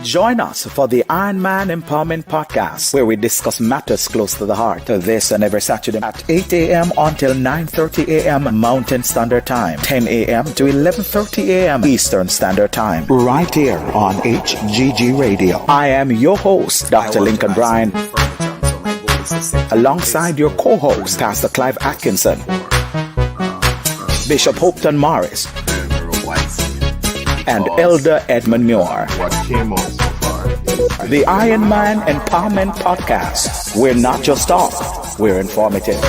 Join us for the Iron Man Empowerment Podcast, where we discuss matters close to the heart. This and every Saturday at 8 a.m. until 9:30 a.m. Mountain Standard Time, 10 a.m. to 11:30 a.m. Eastern Standard Time, right here on HGG Radio. I am your host, Dr. Lincoln Bryan, alongside your co-host, Pastor Clive Atkinson, Bishop Hopeton Morris, and Elder Edmund Muir. The Iron Man Empowerment Podcast. We're not just talk, we're informative.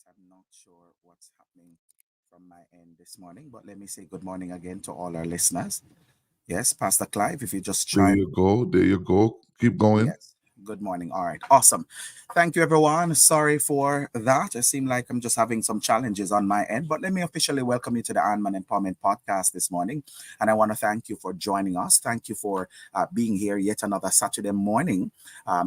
I'm not sure what's happening from my end this morning, but let me say good morning again to all our listeners. Yes, Pastor Clive, if you just There chime. you go. There you go. Keep going. Yes. Good morning. All right. Awesome. Thank you, everyone. Sorry for that. It seemed like I'm just having some challenges on my end, but let me officially welcome you to the Iron Man Empowerment Podcast this morning. And I want to thank you for joining us. Thank you for being here yet another Saturday morning.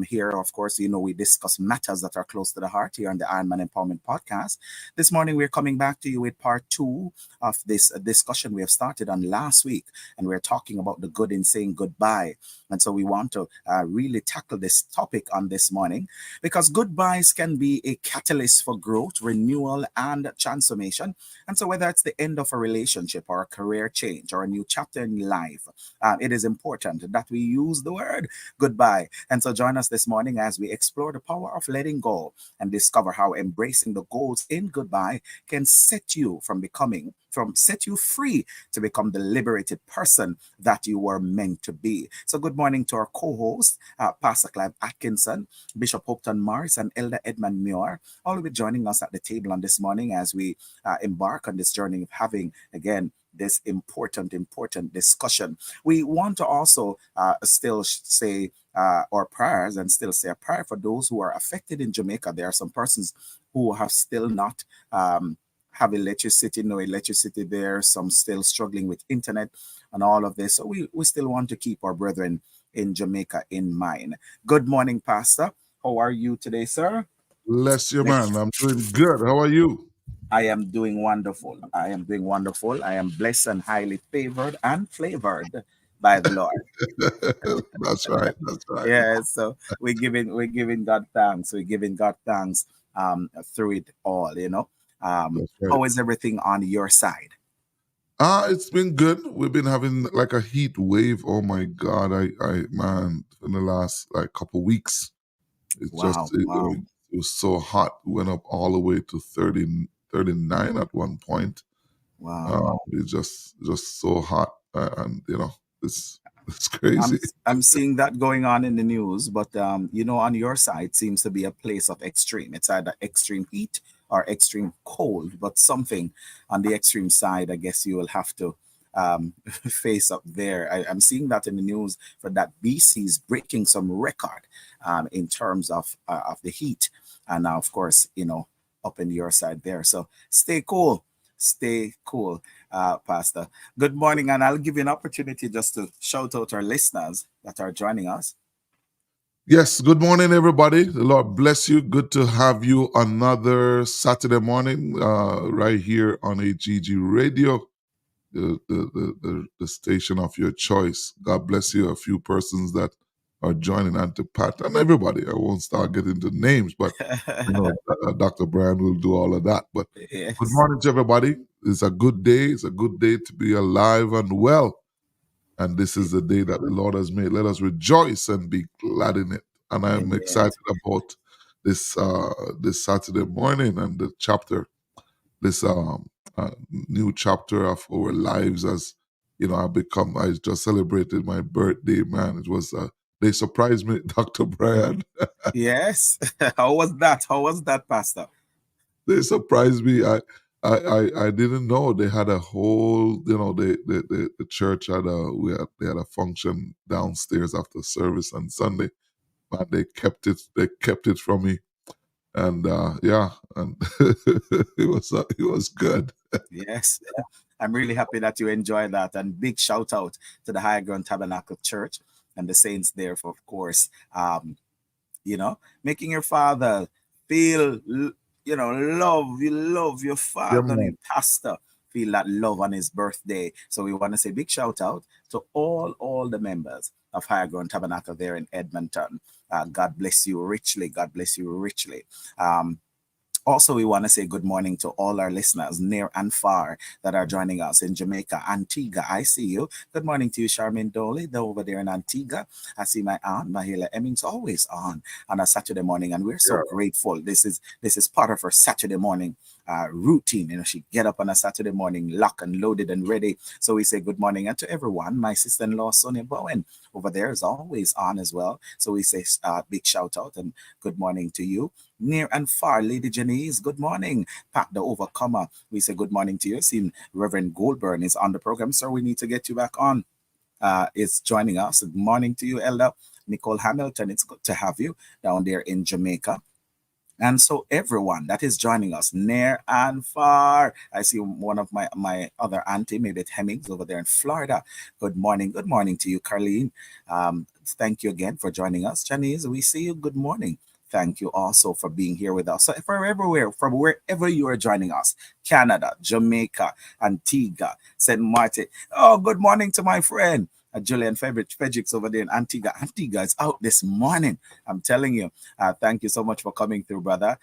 Here, of course, we discuss matters that are close to the heart here on the Iron Man Empowerment Podcast. This morning, we're coming back to you with part 2 of this discussion we have started on last week. And we're talking about the good in saying goodbye. And so we want to really tackle this this topic on this morning because goodbyes can be a catalyst for growth, renewal, and transformation. And so, whether it's the end of a relationship or a career change or a new chapter in life, it is important that we use the word goodbye. And so, join us this morning as we explore the power of letting go and discover how embracing the goals in goodbye can set you free to become the liberated person that you were meant to be. So, good morning to our co-host, Pastor Clive Atkinson, Bishop Hopton Morris, and Elder Edmund Muir. All will be joining us at the table on this morning as we embark on this journey of having again this important discussion. We want to also still say our prayers and still say a prayer for those who are affected in Jamaica. There are some persons who have still not have electricity, no electricity there, some still struggling with internet and all of this. So we still want to keep our brethren in Jamaica in mind. Good morning, Pastor. How are you today, sir? Bless you, man. I'm doing good. How are you? I am doing wonderful. I am doing wonderful. I am blessed and highly favored and flavored by the Lord. That's right. That's right. Yeah, so we're giving God thanks. We're giving God thanks through it all. That's right. How is everything on your side? It's been good. We've been having like a heat wave. Oh my God. Man, in the last like couple weeks, it's Wow, just, wow, it was so hot. We went up all the way to 30, 39 at one point. wow. It's just so hot. And, it's I'm crazy. I'm seeing that going on in the news, but on your side seems to be a place of extreme. It's either extreme heat or extreme cold, but something on the extreme side, I guess you will have to face up there. I'm seeing that in the news for that BC is breaking some record in terms of the heat, and now of course up in your side there. So stay cool, Pastor. Good morning, and I'll give you an opportunity just to shout out our listeners that are joining us. Yes, good morning, everybody. The Lord bless you. Good to have you another Saturday morning right here on AGG Radio, the station of your choice. God bless you. A few persons that are joining, and to Pat and everybody. I won't start getting into names, but Dr. Bryan will do all of that. But good Yes, morning to everybody. It's a good day. It's a good day to be alive and well. And this is the day that the Lord has made. Let us rejoice and be glad in it. And I'm excited indeed. about this Saturday morning and the chapter, this new chapter of our lives. As I just celebrated my birthday, man. It was they surprised me, Dr. Bryan. Yes. How was that, Pastor? They surprised me. I didn't know they had a whole, the church they had a function downstairs after service on Sunday. Man, they kept it from me, and yeah, and it was good. Yes. I'm really happy that you enjoy that. And big shout out to the High Ground Tabernacle Church and the saints there for, of course, making your father feel, love. You love your Yeah, father and man. your pastor feel that love on his birthday. So we want to say big shout out to all the members of Higher Ground Tabernacle there in Edmonton. God bless you richly. God bless you richly. Um, Also, we want to say good morning to all our listeners near and far that are joining us in Jamaica, Antigua. I see you. Good morning to you, Charmaine Doley, they're over there in Antigua. I see my aunt, Mahela Emmings, always on a Saturday morning, and we're so Yeah, grateful. This is part of her Saturday morning routine. She get up on a Saturday morning, locked and loaded and ready. So we say good morning and to everyone. My sister-in-law Sonia Bowen over there is always on as well. So we say big shout out and good morning to you near and far. Lady Janice, good morning. Pat the Overcomer, we say good morning to you. Seen Reverend Goldburn is on the program, sir. We need to get you back on. Is joining us. Good morning to you, Elder Nicole Hamilton. It's good to have you down there in Jamaica. And so everyone that is joining us near and far. I see one of my other auntie, maybe it's Hemmings over there in Florida. Good morning. Good morning to you, Carlene. Thank you again for joining us. Janice, we see you. Good morning. Thank you also for being here with us. So from wherever you are joining us, Canada, Jamaica, Antigua, St. Martin. Oh, good morning to my friend. Julian Fedricks over there in Antigua. Antigua is out this morning. I'm telling you. Thank you so much for coming through, brother.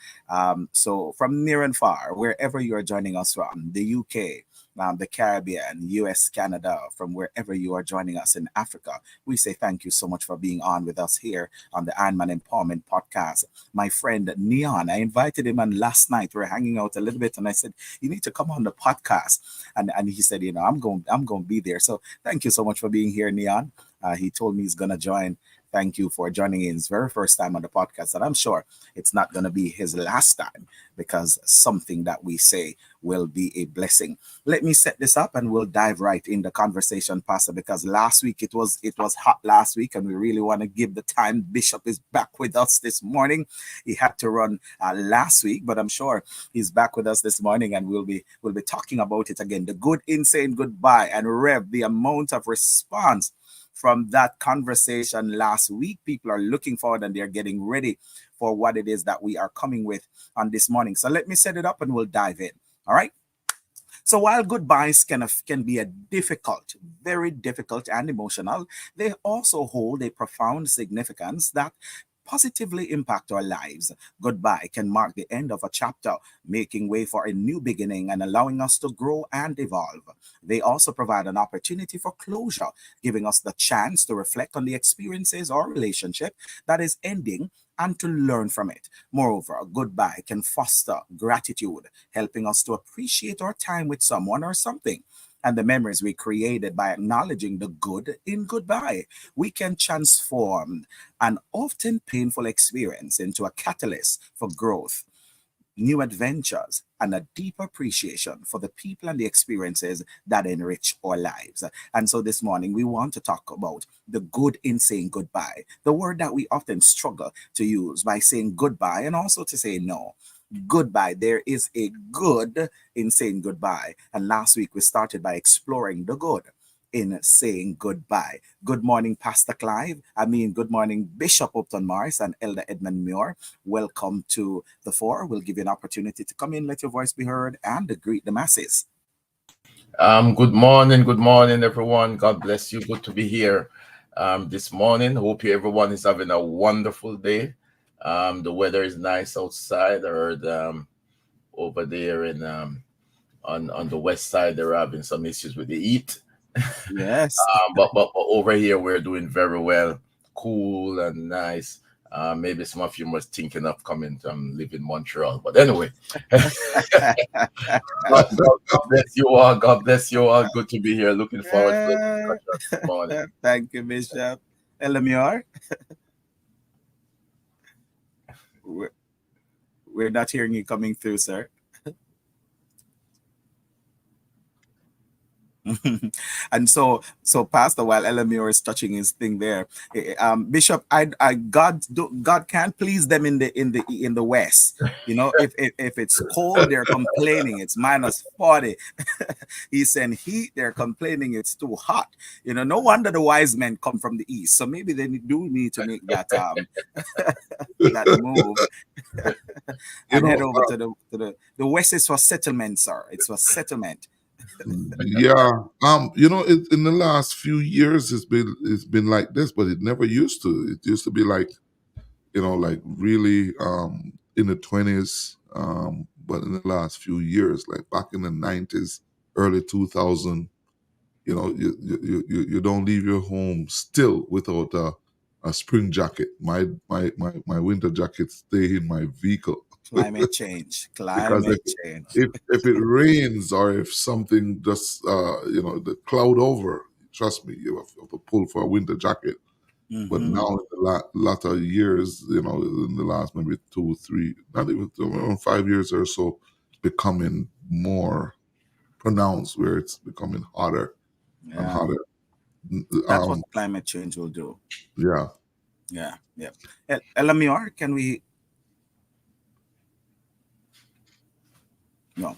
So from near and far, wherever you are joining us from, the UK, the Caribbean, US, Canada, from wherever you are joining us in Africa, we say thank you so much for being on with us here on the Ironman Empowerment Podcast. My friend Neon, I invited him on last night. We were hanging out a little bit, and I said, "You need to come on the podcast." And he said, I'm going to be there. So thank you so much for being here, Neon. He told me he's going to join. Thank you for joining in his very first time on the podcast. And I'm sure it's not going to be his last time, because something that we say will be a blessing. Let me set this up and we'll dive right in the conversation, Pastor, because last week it was hot last week, and we really want to give the time. Bishop is back with us this morning. He had to run last week, but I'm sure he's back with us this morning, and we'll be talking about it again. The good, insane goodbye, and Rev, the amount of response from that conversation last week. People are looking forward, and they're getting ready for what it is that we are coming with on this morning. So let me set it up and we'll dive in. All right. So while goodbyes can be a difficult, very difficult and emotional, they also hold a profound significance that positively impact our lives. Goodbye can mark the end of a chapter, making way for a new beginning and allowing us to grow and evolve. They also provide an opportunity for closure, giving us the chance to reflect on the experiences or relationship that is ending and to learn from it. Moreover, a goodbye can foster gratitude, helping us to appreciate our time with someone or something and the memories we created. By acknowledging the good in goodbye, we can transform an often painful experience into a catalyst for growth, new adventures, and a deep appreciation for the people and the experiences that enrich our lives. And so this morning, we want to talk about the good in saying goodbye, the word that we often struggle to use by saying goodbye and also to say no. Goodbye. There is a good in saying goodbye. And last week, we started by exploring the good in saying goodbye. Good morning, Pastor Clive. Good morning, Bishop Upton Morris and Elder Edmund Muir. Welcome to the fore. We'll give you an opportunity to come in, let your voice be heard, and greet the masses. Good morning, everyone. God bless you. Good to be here this morning. Hope everyone is having a wonderful day. The weather is nice outside. I heard over there in on the west side they're having some issues with the heat. Yes. But over here we're doing very well, cool and nice. Maybe some of you must thinking of coming to live in Montreal, but anyway, God bless you all. God bless you all. Good to be here. Looking forward to the Yeah. discussion this morning. Thank you, Bishop. Elamior, we're, we're not hearing you coming through, sir. And so Pastor, while Elamir is touching his thing there, Bishop, God can't please them in the west. If it's cold, they're complaining it's -40. He's saying heat, they're complaining it's too hot. No wonder the wise men come from the east. So maybe they do need to make that move You and head know, over to the west. Is for settlement, sir. It's for settlement. yeah. In the last few years, it's been like this, but it never used to. It used to be like, like really in the 20s. But in the last few years, like back in the 90s, early 2000, you don't leave your home still without a spring jacket. My winter jacket stay in my vehicle. Climate change. Because if Climate change. if it rains or if something just the cloud over, trust me, you have to pull for a winter jacket. But Hmm. now in the latter years, in the last maybe 2 3, not even around 5 years or so, it's becoming more pronounced where it's becoming hotter and Yeah. hotter. That's what um climate change will do. yeah. Yeah. Yeah. Elamior, can we? No.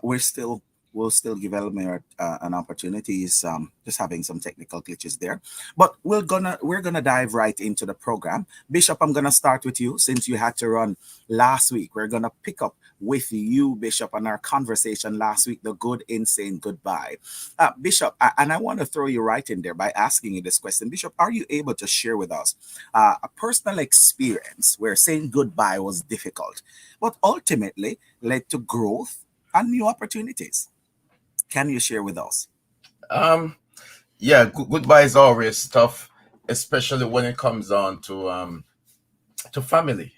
We're still we'll still give Elmer an opportunity. He's just having some technical glitches there, but we're gonna dive right into the program. Bishop, I'm gonna start with you since you had to run last week. We're gonna pick up with you, Bishop, on our conversation last week, the good insane goodbye. Bishop, and I want to throw you right in there by asking you this question. Bishop, are you able to share with us a personal experience where saying goodbye was difficult, but ultimately led to growth and new opportunities? Can you share with us? Um, yeah, goodbye is always tough, especially when it comes on to family,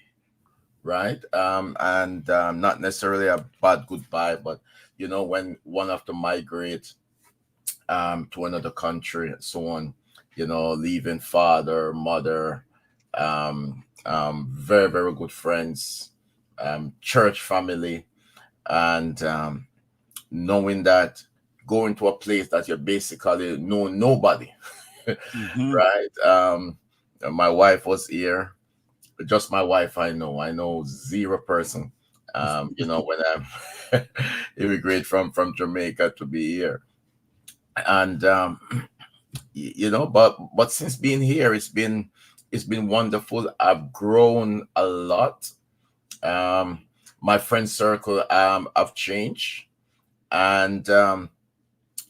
right? And not necessarily a bad goodbye, but when one have to migrate to another country and so on, leaving father, mother, very, very good friends, church family, and knowing that going to a place that you basically know nobody, Mm-hmm. right? My wife was here, just my wife. I know zero person. When I immigrate from Jamaica to be here, and but since being here, it's been wonderful. I've grown a lot. Um, my friend circle have changed, and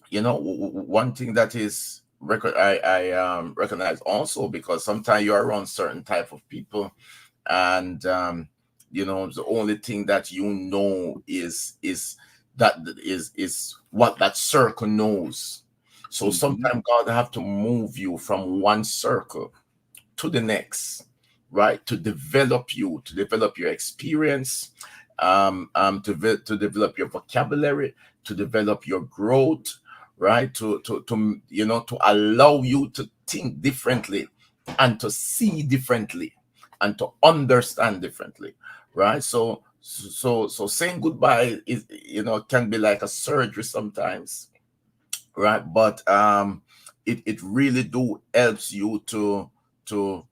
one thing that is I recognize also, because sometimes you're around certain type of people, and the only thing that is what that circle knows. So Mm-hmm. sometimes God have to move you from one circle to the next, right? To develop your experience, to develop your vocabulary, to develop your growth, right? To allow you to think differently, and to see differently, and to understand differently, right? So saying goodbye is, can be like a surgery sometimes, right? But it really do helps you to to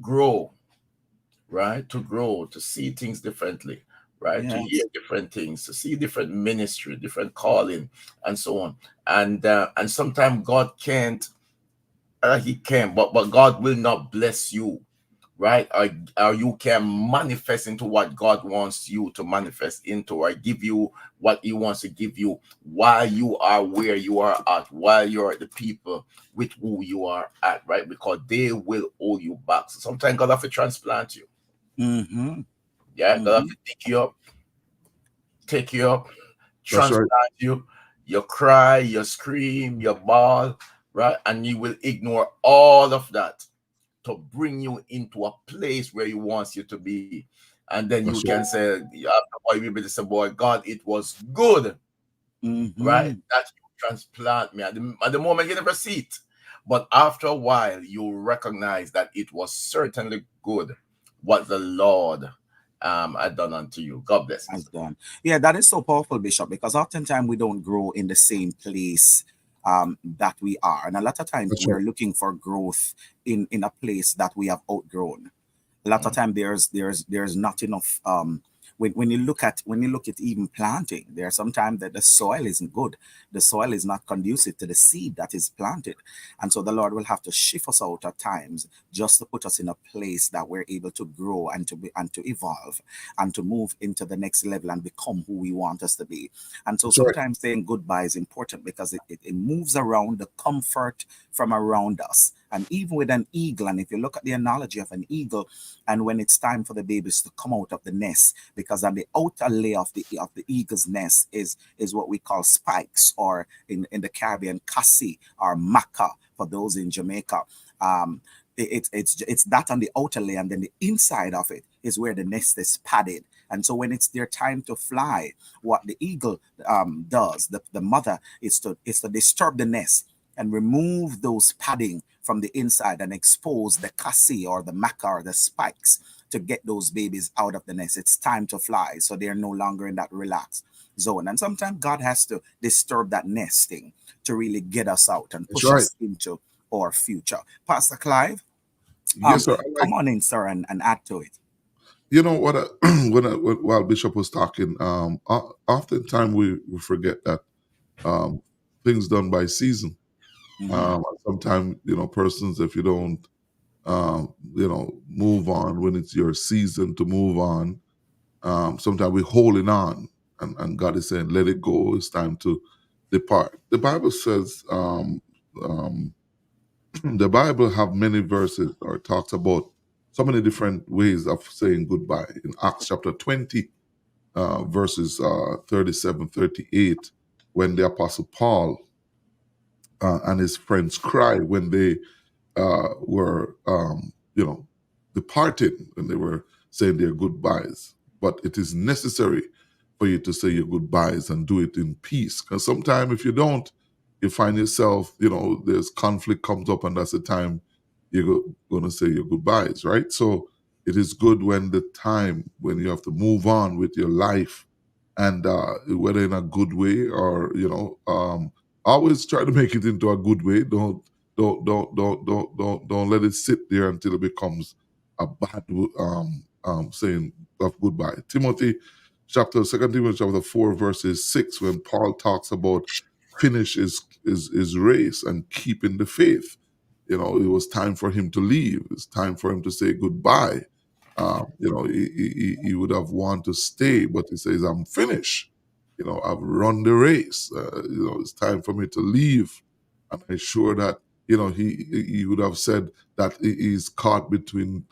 grow, right? To grow, to see things differently, right? To hear Yes. different things, to see different ministry, different calling, and so on. And sometimes God can't, he can, but God will not bless you, right? Or you can manifest into what God wants you to manifest into, or give you what He wants to give you, while you are where you are at, while you're the people with who you are at, right? Because they will hold you back. So sometimes God have to transplant you. Mm-hmm. Yeah, God have Mm-hmm. to take you up, That's right. transplant you. You cry, you scream, you bawl, right? And you will ignore all of that to bring you into a place where He wants you to be. And then you That's can right. say, after a while, you'll be able to say, boy, God, it was good, right? Mm-hmm. That you transplant me. At the moment, you never see it. But after a while, you recognize that it was certainly good what the Lord had done unto you. God bless, Has Mr. done. Yeah, that is so powerful, Bishop, because oftentimes we don't grow in the same place that we are. And a lot of times That's we right. are looking for growth in a place that we have outgrown. A lot of Mm. time there's not enough when you look at even planting, there are sometimes that the soil isn't good. The soil is not conducive to the seed that is planted, and so the Lord will have to shift us out at times just to put us in a place that we're able to grow and to evolve and to move into the next level and become who we want us to be. And so That's right. sometimes saying goodbye is important because it moves around the comfort from around us. And even with an eagle, and if you look at the analogy of an eagle, and when it's time for the babies to come out of the nest, because on the outer layer of the eagle's nest is what we call spikes, or in the Caribbean, cassi or maca for those in Jamaica. Um, it's that on the outer layer, and then the inside of it is where the nest is padded. And so when it's their time to fly, what the eagle does, the mother, is to disturb the nest and remove those padding from the inside and expose the cassi or the maca or the spikes to get those babies out of the nest. It's time to fly, so they're no longer in that relaxed zone. And sometimes God has to disturb that nesting to really get us out and That's push right. us into our future. Pastor Clive, Yes, sir. I like. come on in, sir, and add to it. You know what? While Bishop was talking, oftentimes we forget that um, things done by season. Hmm. Sometimes persons, if you don't move on when it's your season to move on, sometimes we're holding on, and God is saying, "Let it go. It's time to depart." The Bible says, um, the Bible have many verses or talks about so many different ways of saying goodbye. In Acts chapter 20, verses 37, 38, when the Apostle Paul and his friends cried when they were, departing, when they were saying their goodbyes. But it is necessary for you to say your goodbyes and do it in peace. Because sometimes if you don't, you find yourself, there's conflict comes up, and that's the time you're going to say your goodbyes, right? So it is good when the time when you have to move on with your life, and whether in a good way or always try to make it into a good way. Don't let it sit there until it becomes a bad saying of goodbye. Second Timothy chapter 4 verses 6, when Paul talks about finish his race and keeping the faith. It was time for him to leave. It's time for him to say goodbye. He would have wanted to stay, but he says, "I'm finished. I've run the race. It's time for me to leave." And I'm sure that he would have said that he's caught between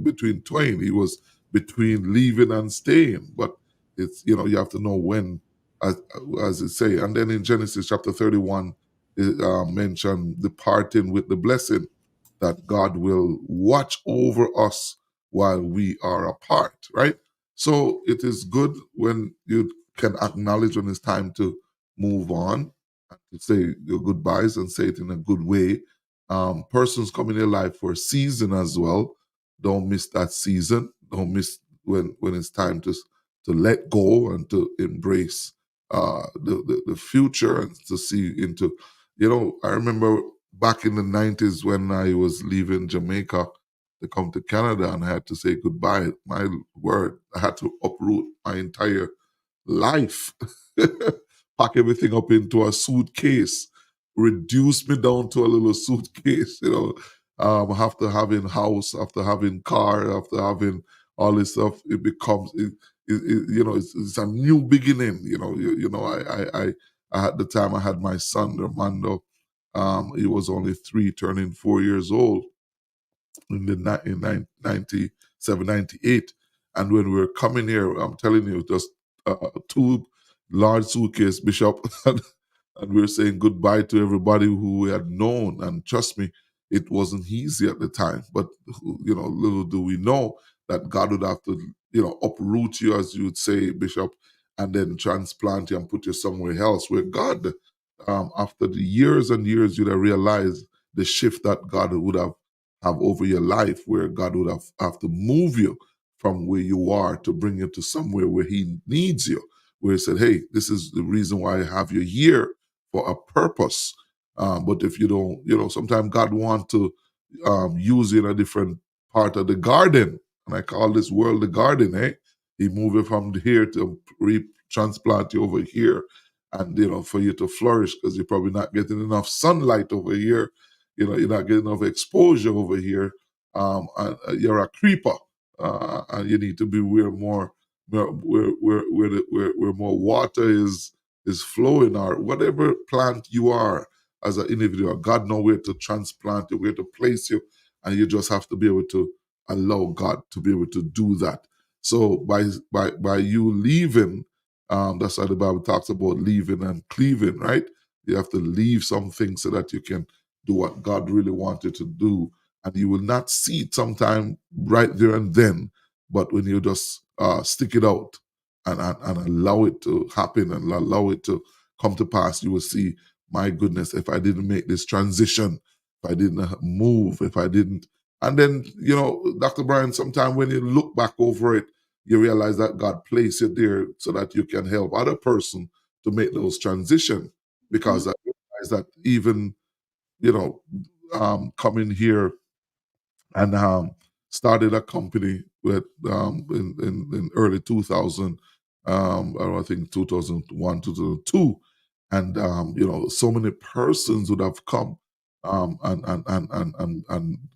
between twain. He was between leaving and staying. But it's you have to know when, as it say. And then in Genesis chapter 31, it mentioned departing with the blessing, that God will watch over us while we are apart, right? So it is good when you can acknowledge when it's time to move on, and to say your goodbyes and say it in a good way. Persons come in your life for a season as well. Don't miss that season. Don't miss when it's time to let go and to embrace the future, and to see into. I remember back in the 90s when I was leaving Jamaica to come to Canada, and I had to say goodbye. My word, I had to uproot my entire life, pack everything up into a suitcase, reduce me down to a little suitcase, after having house, after having car, after having all this stuff, it becomes, it's a new beginning. I at the time I had my son, Armando. He was only 3, turning 4 years old in the 97, 98. And when we were coming here, I'm telling you, just two large suitcase, Bishop, and we were saying goodbye to everybody who we had known. And trust me, it wasn't easy at the time. But, little do we know that God would have to, uproot you, as you would say, Bishop, and then transplant you and put you somewhere else where God, after the years and years, you'd have realized the shift that God would have over your life, where God would have to move you from where you are to bring you to somewhere where He needs you, where He said, "Hey, this is the reason why I have you here, for a purpose." But if you don't, sometimes God wants to use you in a different part of the garden, and I call this world the garden. He move you from here to transplant you over here, and for you to flourish, because you're probably not getting enough sunlight over here. You're not getting enough exposure over here. And you're a creeper, and you need to be where more water is flowing, or whatever plant you are as an individual. God know where to transplant you, where to place you, and you just have to be able to allow God to be able to do that. So by you leaving, that's why the Bible talks about leaving and cleaving, right? You have to leave something so that you can do what God really wants you to do. And you will not see it sometime right there and then, but when you just stick it out, and allow it to happen, and allow it to come to pass, you will see, my goodness, if I didn't make this transition, if I didn't move, if I didn't. And then, Dr. Bryan, sometime when you look back over it, you realize that God placed you there so that you can help other person to make those transition. Because I realize that even, coming here and started a company with in early 2000, I think 2001, 2002, and so many persons would have come, and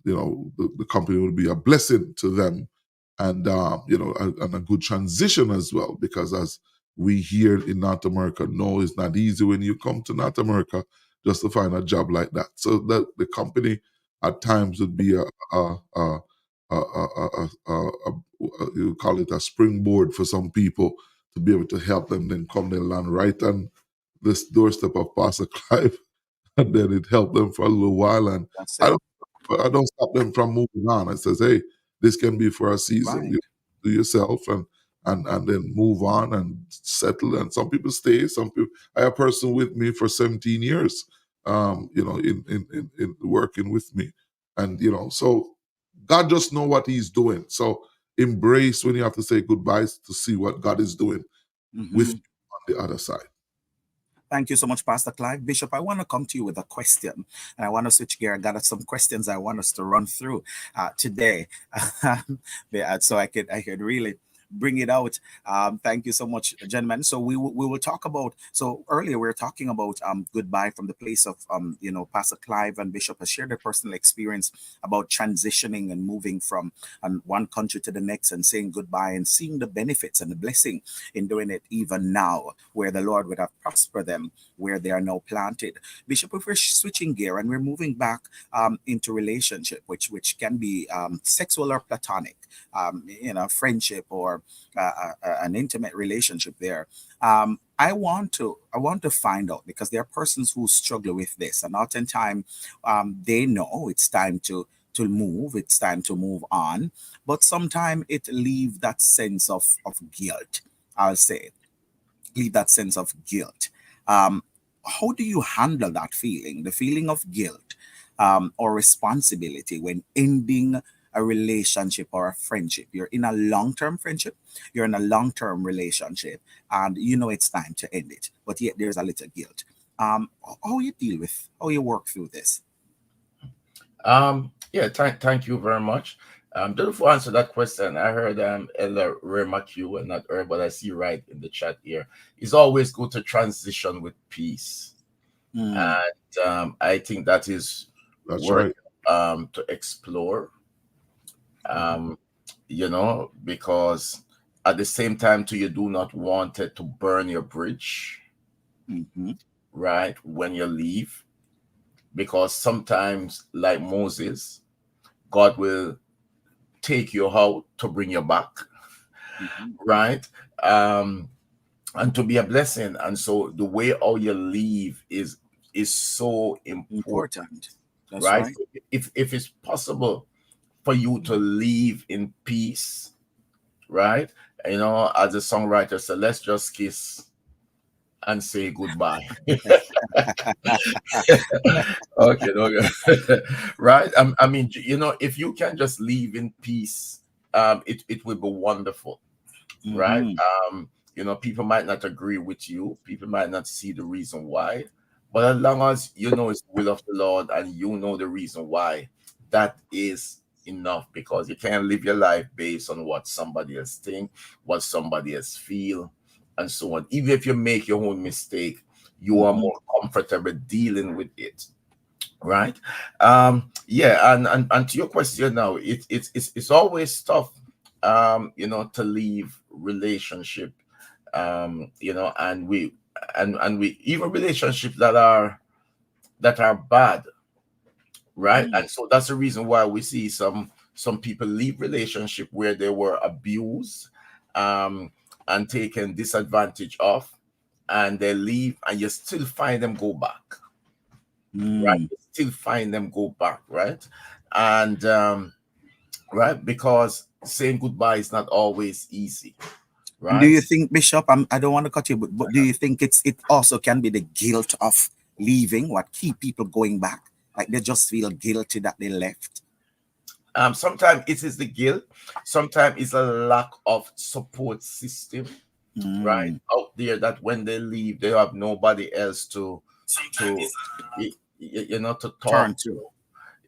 the company would be a blessing to them, and and a good transition as well, because as we here in North America know, it's not easy when you come to North America just to find a job like that. So that the company at times would be you call it a springboard for some people to be able to help them then come and land right on this doorstep of Pastor Clive, and then it helped them for a little while. And That's I it. don't, I don't stop them from moving on. I says, hey, this can be for a season. Right. You do yourself and then move on and settle. And some people stay. Some people. I have a person with me for 17 years. In working with me, and so God just know what He's doing. So embrace when you have to say goodbyes to see what God is doing with Mhm. you on the other side. Thank you so much, Pastor Clive. Bishop, I want to come to you with a question, and I want to switch gear. I got some questions I want us to run through today, so I could really bring it out. Thank you so much, gentlemen. So we will talk about. So earlier we were talking about goodbye from the place of Pastor Clive and Bishop has shared their personal experience about transitioning and moving from one country to the next and saying goodbye and seeing the benefits and the blessing in doing it even now, where the Lord would have prospered them, where they are now planted. Bishop, if we're switching gear and we're moving back into relationship, which can be sexual or platonic, friendship or an intimate relationship there. I want to find out because there are persons who struggle with this, and oftentimes they know it's time to move, it's time to move on, but sometimes it leave that sense of guilt. I'll say leave that sense of guilt. Um, how do you handle that feeling, the feeling of guilt or responsibility when ending a relationship or a friendship? You're in a long term friendship, you're in a long term relationship, and you know it's time to end it, but yet there's a little guilt. How you deal with, how you work through this? Yeah, thank you very much. Just to answer that question, I heard Ella Remachu, and not her, but I see right in the chat here. It's always good to transition with peace. Mm, And I think that is That's worth right. to explore, mhm, um, because at the same time, too, you do not want it to burn your bridge, mhm, right, when you leave, because sometimes, like Moses, God will take you out to bring you back, mhm. right? Um, and to be a blessing. And so the way how you leave is so important, Important. That's right? right. If it's possible for you to leave in peace, right? As a songwriter said, let's just kiss and say goodbye. Okay, okay. Right? I mean, if you can just leave in peace, it will be wonderful, right? Hmm. People might not agree with you, people might not see the reason why, but as long as you know it's the will of the Lord and you know the reason why, that is enough, because you can't live your life based on what somebody else think, what somebody else feel, and so on. Even if you make your own mistake, you are Hmm. more comfortable dealing with it, right? Yeah, and to your question now, it's always tough, to leave relationship, and we even relationships that are bad, right? Hmm. And so that's the reason why we see some people leave relationship where they were abused, um and taken disadvantage of, and they leave, and you still find them go back, right? Hmm. You still find them go back, right? And right, because saying goodbye is not always easy, And do right? you think, Bishop, I don't want to cut you, but do you think it also can be the guilt of leaving what keep people going back? Like they just feel guilty that they left. Sometimes it is the guilt, sometimes it's a lack of support system, right, Mm. out there, that when they leave they have nobody else to to talk Turn to,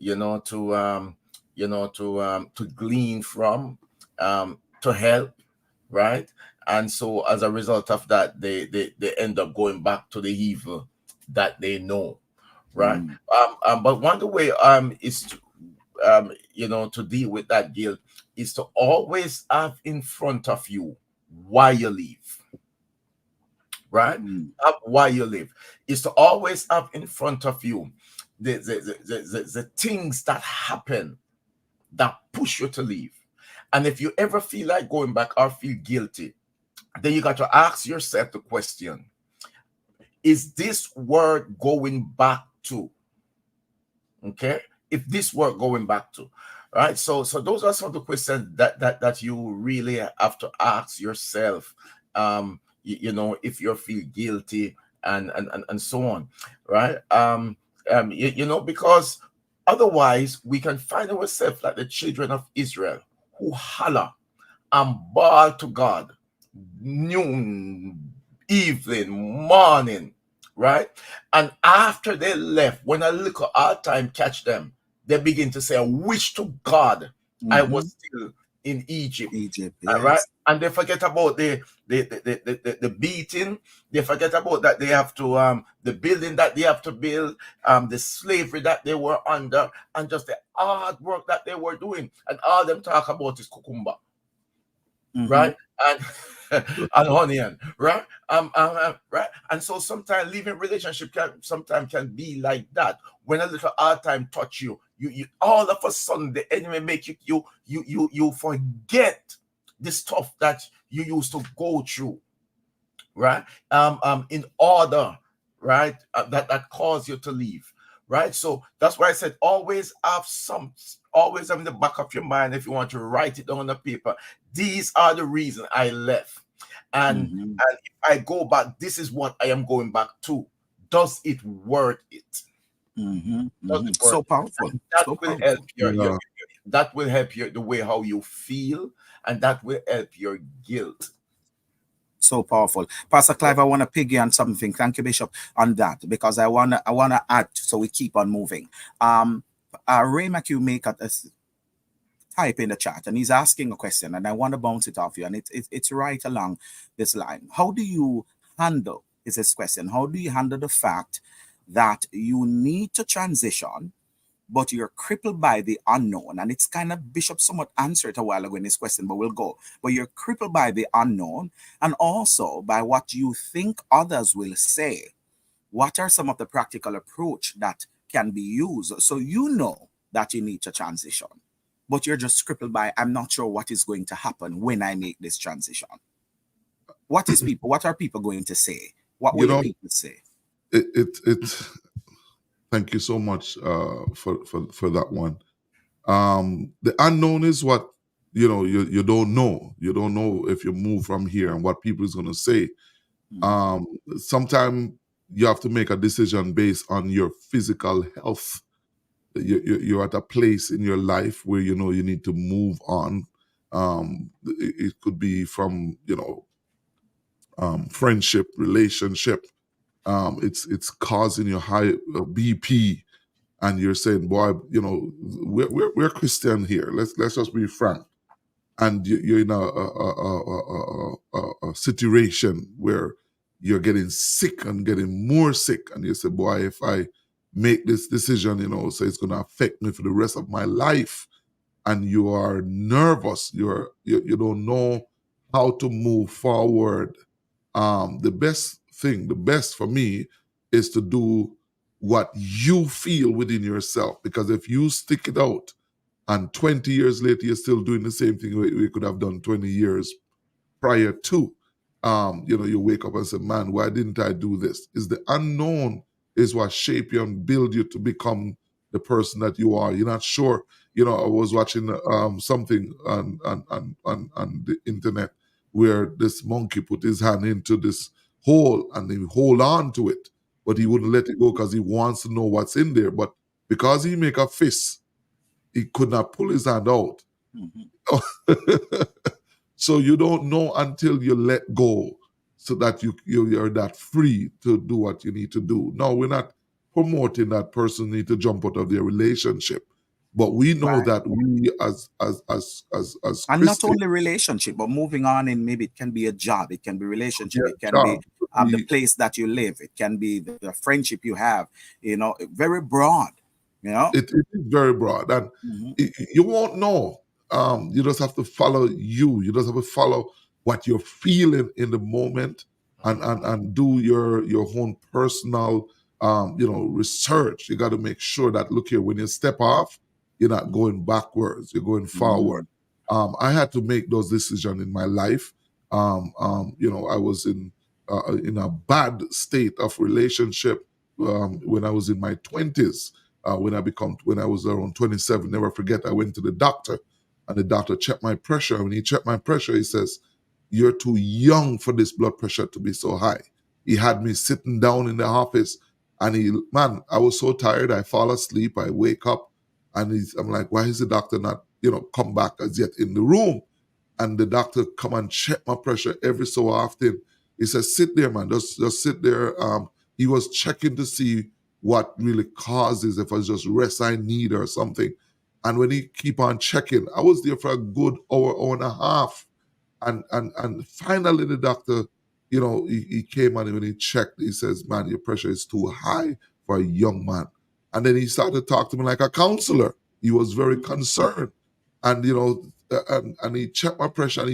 to. to to glean from, to help, right? And so as a result of that, they end up going back to the evil that they know, right? Mm, But one of the way is to, to deal with that guilt is to always have in front of you why you leave, right? mm, Have why you live is to always have in front of you the things that happen that push you to leave. And if you ever feel like going back or feel guilty, then you got to ask yourself the question: is this worth going back to? Okay, if this worth going back to, right? So those are some of the questions that you really have to ask yourself. If you feel guilty and so on, right? Because otherwise we can find ourselves like the children of Israel who holler and bawl to God noon, evening, morning, right? And after they left, when a little hard time catch them, they begin to say, I wish to God I mhm. was still in Egypt. Egypt, All right. yes. And they forget about the beating. They forget about that they have to the building that they have to build, the slavery that they were under, and just the hard work that they were doing. And all them talk about is cucumber, Mhm, right? And and onion, right? Right. And so sometimes leaving relationship can sometimes can be like that. When a little hard time touch you, you all of a sudden the enemy make you forget the stuff that you used to go through, right? In order, right? That caused you to leave, right? So that's why I said always have in the back of your mind, if you want to write it down on the paper, these are the reasons I left, mhm, and if I go back, this is what I am going back to. Does it worth it? mhm, Does it mhm. worth So it? powerful. And that So will help powerful. Yeah. that will help you the way how you feel, and that will help your guilt. So powerful. Pastor Clive, I want to piggy on something. Thank you, Bishop, on that because I wanna add so we keep on moving. Um Ray McHugh make a type in the chat and he's asking a question and I want to bounce it off you and it's right along this line. How do you handle is his question? How do you handle the fact that you need to transition but you're crippled by the unknown? And it's kind of Bishop somewhat answered a while ago in his question, but we'll go. But you're crippled by the unknown and also by what you think others will say. What are some of the practical approach that can be used so you know that you need to transition, but you're just crippled by I'm not sure what is going to happen when I make this transition? What are people going to say? What You will the know, people say? it thank you so much for that one. The unknown is what you don't know. You don't know if you move from here and what people is going to say. Mm, um Sometimes you have to make a decision based on your physical health. You're at a place in your life where you know you need to move on. It could be from friendship, relationship. It's causing your high BP, and you're saying, boy, we're Christian here. Let's just be frank. And you're in a situation where you're getting sick and getting more sick, and you say, boy, if I make this decision, so it's going to affect me for the rest of my life. And you are nervous. You don't know how to move forward. The best for me is to do what you feel within yourself, because if you stick it out and 20 years later you're still doing the same thing we could have done 20 years prior to, you wake up and say, man, why didn't I do this? Is the unknown is what shape you and build you to become the person that you are. You're not sure. I was watching something on the internet where this monkey put his hand into this hole and he hold on to it, but he wouldn't let it go because he wants to know what's in there. But because he make a fist, he could not pull his hand out. mhm, So you don't know until you let go, so that you're that free to do what you need to do. No, we're not promoting that person need to jump out of their relationship. But we know Right. that we as And not Christians, only relationship, but moving on in, maybe it can be a job, it can be relationship, yeah, it can be job, the we, place that you live, it can be the friendship you have, very broad, you know. it is very broad, and Mhm. you won't know. You just have to follow you. You just have to follow what you're feeling in the moment, and do your own personal research. You got to make sure that, look here, when you step off, you're not going backwards. You're going forward. Mhm. I had to make those decisions in my life. I was in a bad state of relationship when I was in my 20s. When I was around 27, never forget, I went to the doctor, and the doctor checked my pressure. When he checked my pressure, he says, "You're too young for this blood pressure to be so high." He had me sitting down in the office, and man, I was so tired, I fall asleep, I wake up, and I'm like, why is the doctor not, come back as yet in the room? And the doctor come and check my pressure every so often. He says, "Sit there, man. Just sit there." He was checking to see what really causes, if it's just rest I need or something. And when he keep on checking, I was there for a good hour and a half. And finally the doctor, he came, and when he checked, he says, "Man, your pressure is too high for a young man." And then he started to talk to me like a counselor. He was very concerned. And and he checked my pressure,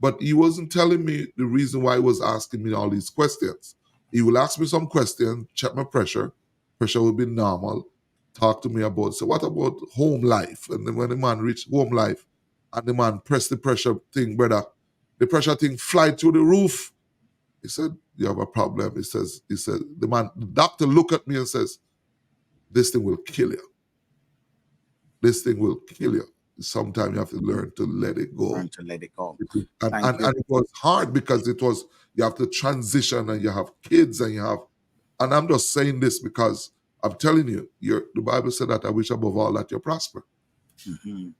but he wasn't telling me the reason why he was asking me all these questions. He will ask me some questions, check my pressure will be normal, talk to me about, so what about home life? And then when the man reached home life, and the man pressed the pressure thing, brother, the pressure thing fly through the roof. He said, "You have a problem." He said, the doctor looked at me and says, "This thing will kill you. This thing will kill you." Sometimes you have to learn to let it go. Learn to let it go. And, Thank and, you. and it was hard because you have to transition, and you have kids, and I'm just saying this because I'm telling you, the Bible said that, "I wish above all that you prosper Mhm. And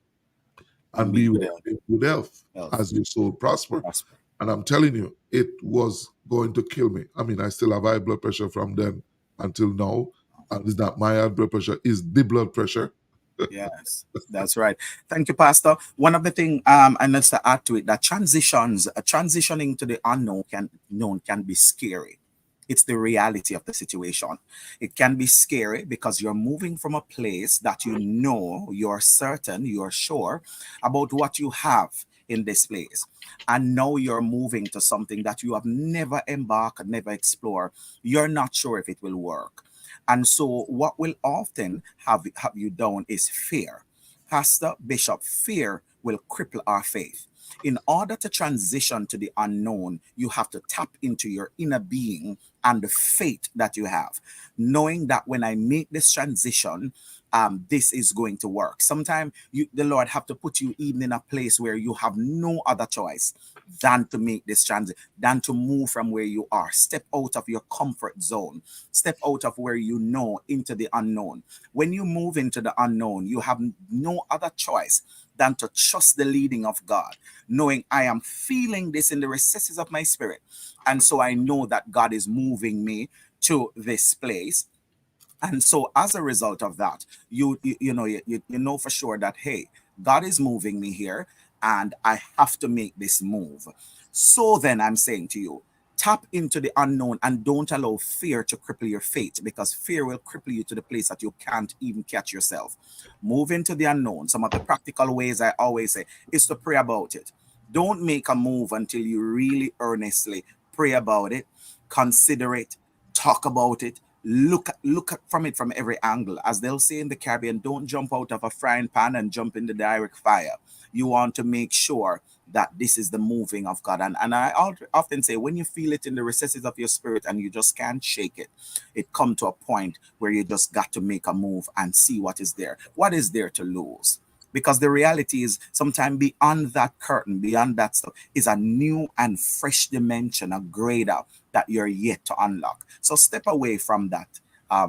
and be be good well health. in good health Health. as your soul prosper." Prosper. And I'm telling you, it was going to kill me. I mean, I still have high blood pressure from then until now. And it's not my high blood pressure, is the blood pressure. Yes, that's right. Thank you, Pastor. One of the thing, and let's add to it, that transitioning to the unknown can be scary. It's the reality of the situation. It can be scary because you're moving from a place that you're certain, you're sure about what you have in this place. And now you're moving to something that you have never embarked, never explored. You're not sure if it will work. And so, what will often have you down is fear. Pastor, Bishop, fear will cripple our faith. In order to transition to the unknown, you have to tap into your inner being and the faith that you have, knowing that when I make this transition, this is going to work. Sometimes the Lord have to put you even in a place where you have no other choice than to make this transit, than to move from where you are. Step out of your comfort zone. Step out of where you know into the unknown. When you move into the unknown, you have no other choice than to trust the leading of God, knowing I am feeling this in the recesses of my spirit. And so I know that God is moving me to this place. And so as a result of that, you know for sure that, hey, God is moving me here, and I have to make this move. So then I'm saying to you, tap into the unknown and don't allow fear to cripple your faith, because fear will cripple you to the place that you can't even catch yourself. Move into the unknown. Some of the practical ways I always say is to pray about it. Don't make a move until you really earnestly pray about it, consider it, talk about it, look from it from every angle. As they'll say in the Caribbean, don't jump out of a frying pan and jump in the direct fire. You want to make sure that this is the moving of God. And I often say, when you feel it in the recesses of your spirit and you just can't shake it, it come to a point where you just got to make a move and see what is there. What is there to lose? Because the reality is, sometimes beyond that curtain, beyond that stuff, is a new and fresh dimension, a greater that you're yet to unlock. So step away from that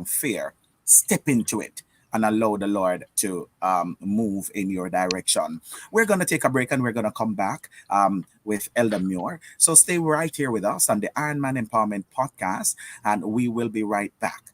fear, step into it, and allow the Lord to move in your direction. We're going to take a break, and we're going to come back with Elder Muir. So stay right here with us on the Iron Man Empowerment Podcast, and we will be right back.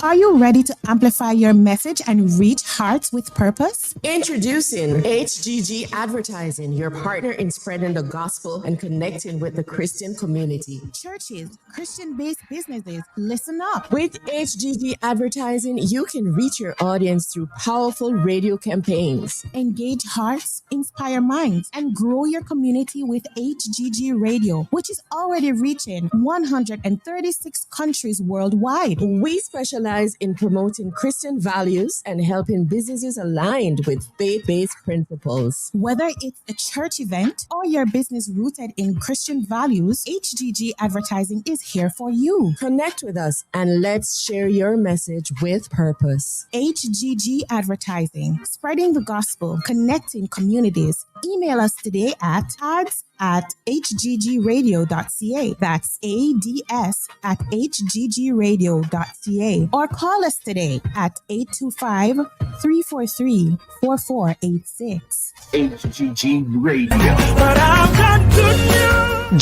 Are you ready to amplify your message and reach hearts with purpose? Introducing HGG Advertising, your partner in spreading the gospel and connecting with the Christian community. Churches, Christian-based businesses, listen up. With HGG Advertising, you can reach your audience through powerful radio campaigns. Engage hearts, inspire minds, and grow your community with HGG Radio, which is already reaching 136 countries worldwide. We specialize in promoting Christian values and helping businesses aligned with faith-based principles. Whether it's a church event or your business rooted in Christian values, HGG Advertising is here for you. Connect with us and let's share your message with purpose. HGG Advertising, spreading the gospel, connecting communities. Email us today at ads@hggradio.ca. That's ads@hggradio.ca. Or call us today at 825-343-4486. HGG Radio. But I've got good news.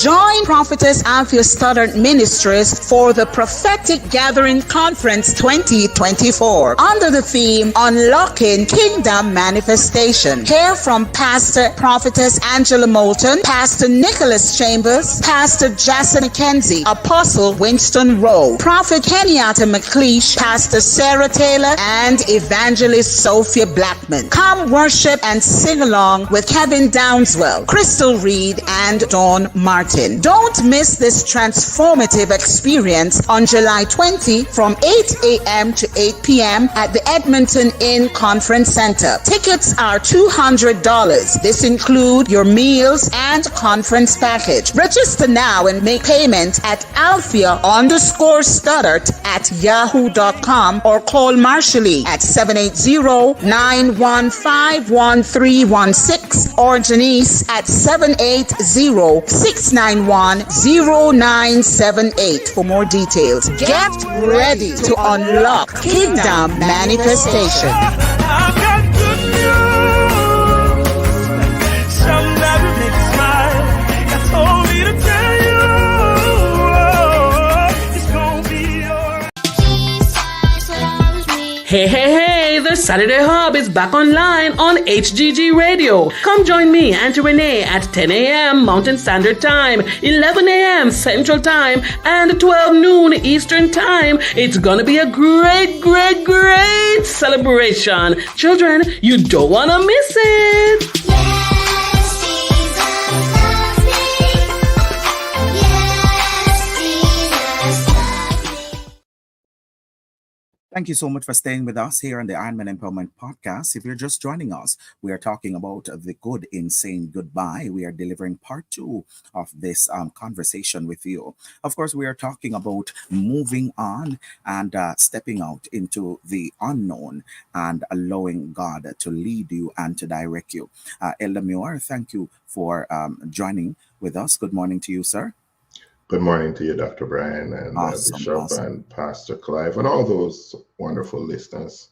Join Prophetess Althea Stoddard Ministries for the Prophetic Gathering Conference 2024 under the theme Unlocking Kingdom Manifestation. Hear from Pastor Prophetess Angela Moulton, Pastor Nicholas Chambers, Pastor Jason McKenzie, Apostle Winston Rowe, Prophet Kenyatta McLeish, Pastor Sarah Taylor, and Evangelist Sophia Blackman. Come worship and sing along with Kevin Downswell, Crystal Reed, and Dawn Martin. Don't miss this transformative experience on July 20 from 8 a.m. to 8 p.m. at the Edmonton Inn Conference Center. Tickets are $200. This includes your meals and conference package. Register now and make payment at althea_stoddard@yahoo.com or call Marshallie at 780-915-1316 or Janice at 780-691-0978 for more details. Get ready to unlock Kingdom Manifestation. I've got good news. Something that will make you smile. God told me to tell you, it's gonna be alright. Hey, hey, hey, the Saturday Hub is back online on HGG Radio. Come join me, Auntie Renee, at 10 a.m. Mountain Standard Time, 11 a.m. Central Time, and 12 noon Eastern Time. It's gonna be a great, great, great celebration. Children, you don't want to miss it. Thank you so much for staying with us here on the Ironman Empowerment Podcast. If you're just joining us, we are talking about the good in saying goodbye. We are delivering part 2 of this conversation with you. Of course, we are talking about moving on and stepping out into the unknown and allowing God to lead you and to direct you. Elder Muir, thank you for joining with us. Good morning to you, sir. Good morning to you, Dr. Bryan, and Bishop and Pastor Clive, and all those wonderful listeners.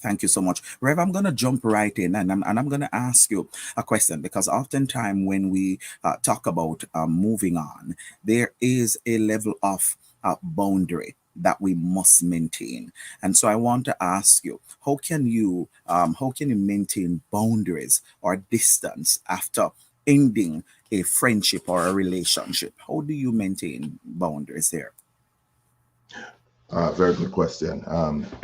Thank you so much. Rev, I'm going to jump right in and I'm going to ask you a question because oftentimes when we talk about moving on, there is a level of boundary that we must maintain. And so I want to ask you, how can you maintain boundaries or distance after ending a friendship or a relationship? How do you maintain boundaries there? Very good question.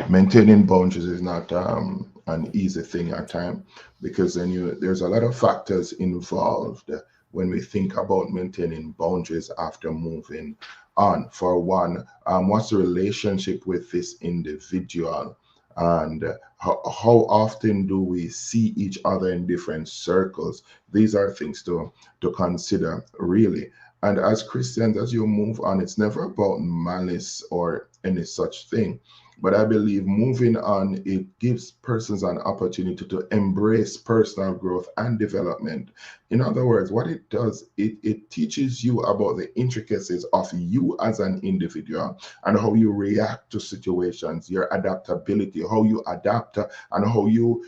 Maintaining boundaries is not an easy thing at times because there's a lot of factors involved when we think about maintaining boundaries after moving on. For one, what's the relationship with this individual? And how often do we see each other in different circles? These are things to consider, really. And as Christians, as you move on, it's never about malice or any such thing. But I believe moving on, it gives persons an opportunity to embrace personal growth and development. In other words, what it does, it teaches you about the intricacies of you as an individual and how you react to situations, your adaptability, how you adapt, and how you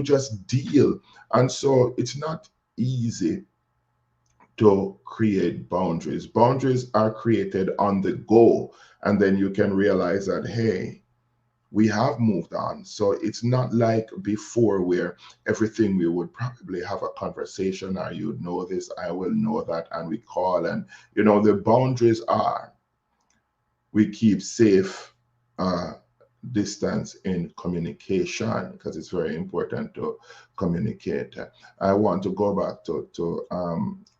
just deal. And so it's not easy to create boundaries. Boundaries are created on the go, and then you can realize that, hey, we have moved on. So it's not like before where everything we would probably have a conversation, or you know this, I will know that, and we call. And, the boundaries are we keep safe distance in communication, because it's very important to communicate. I want to go back to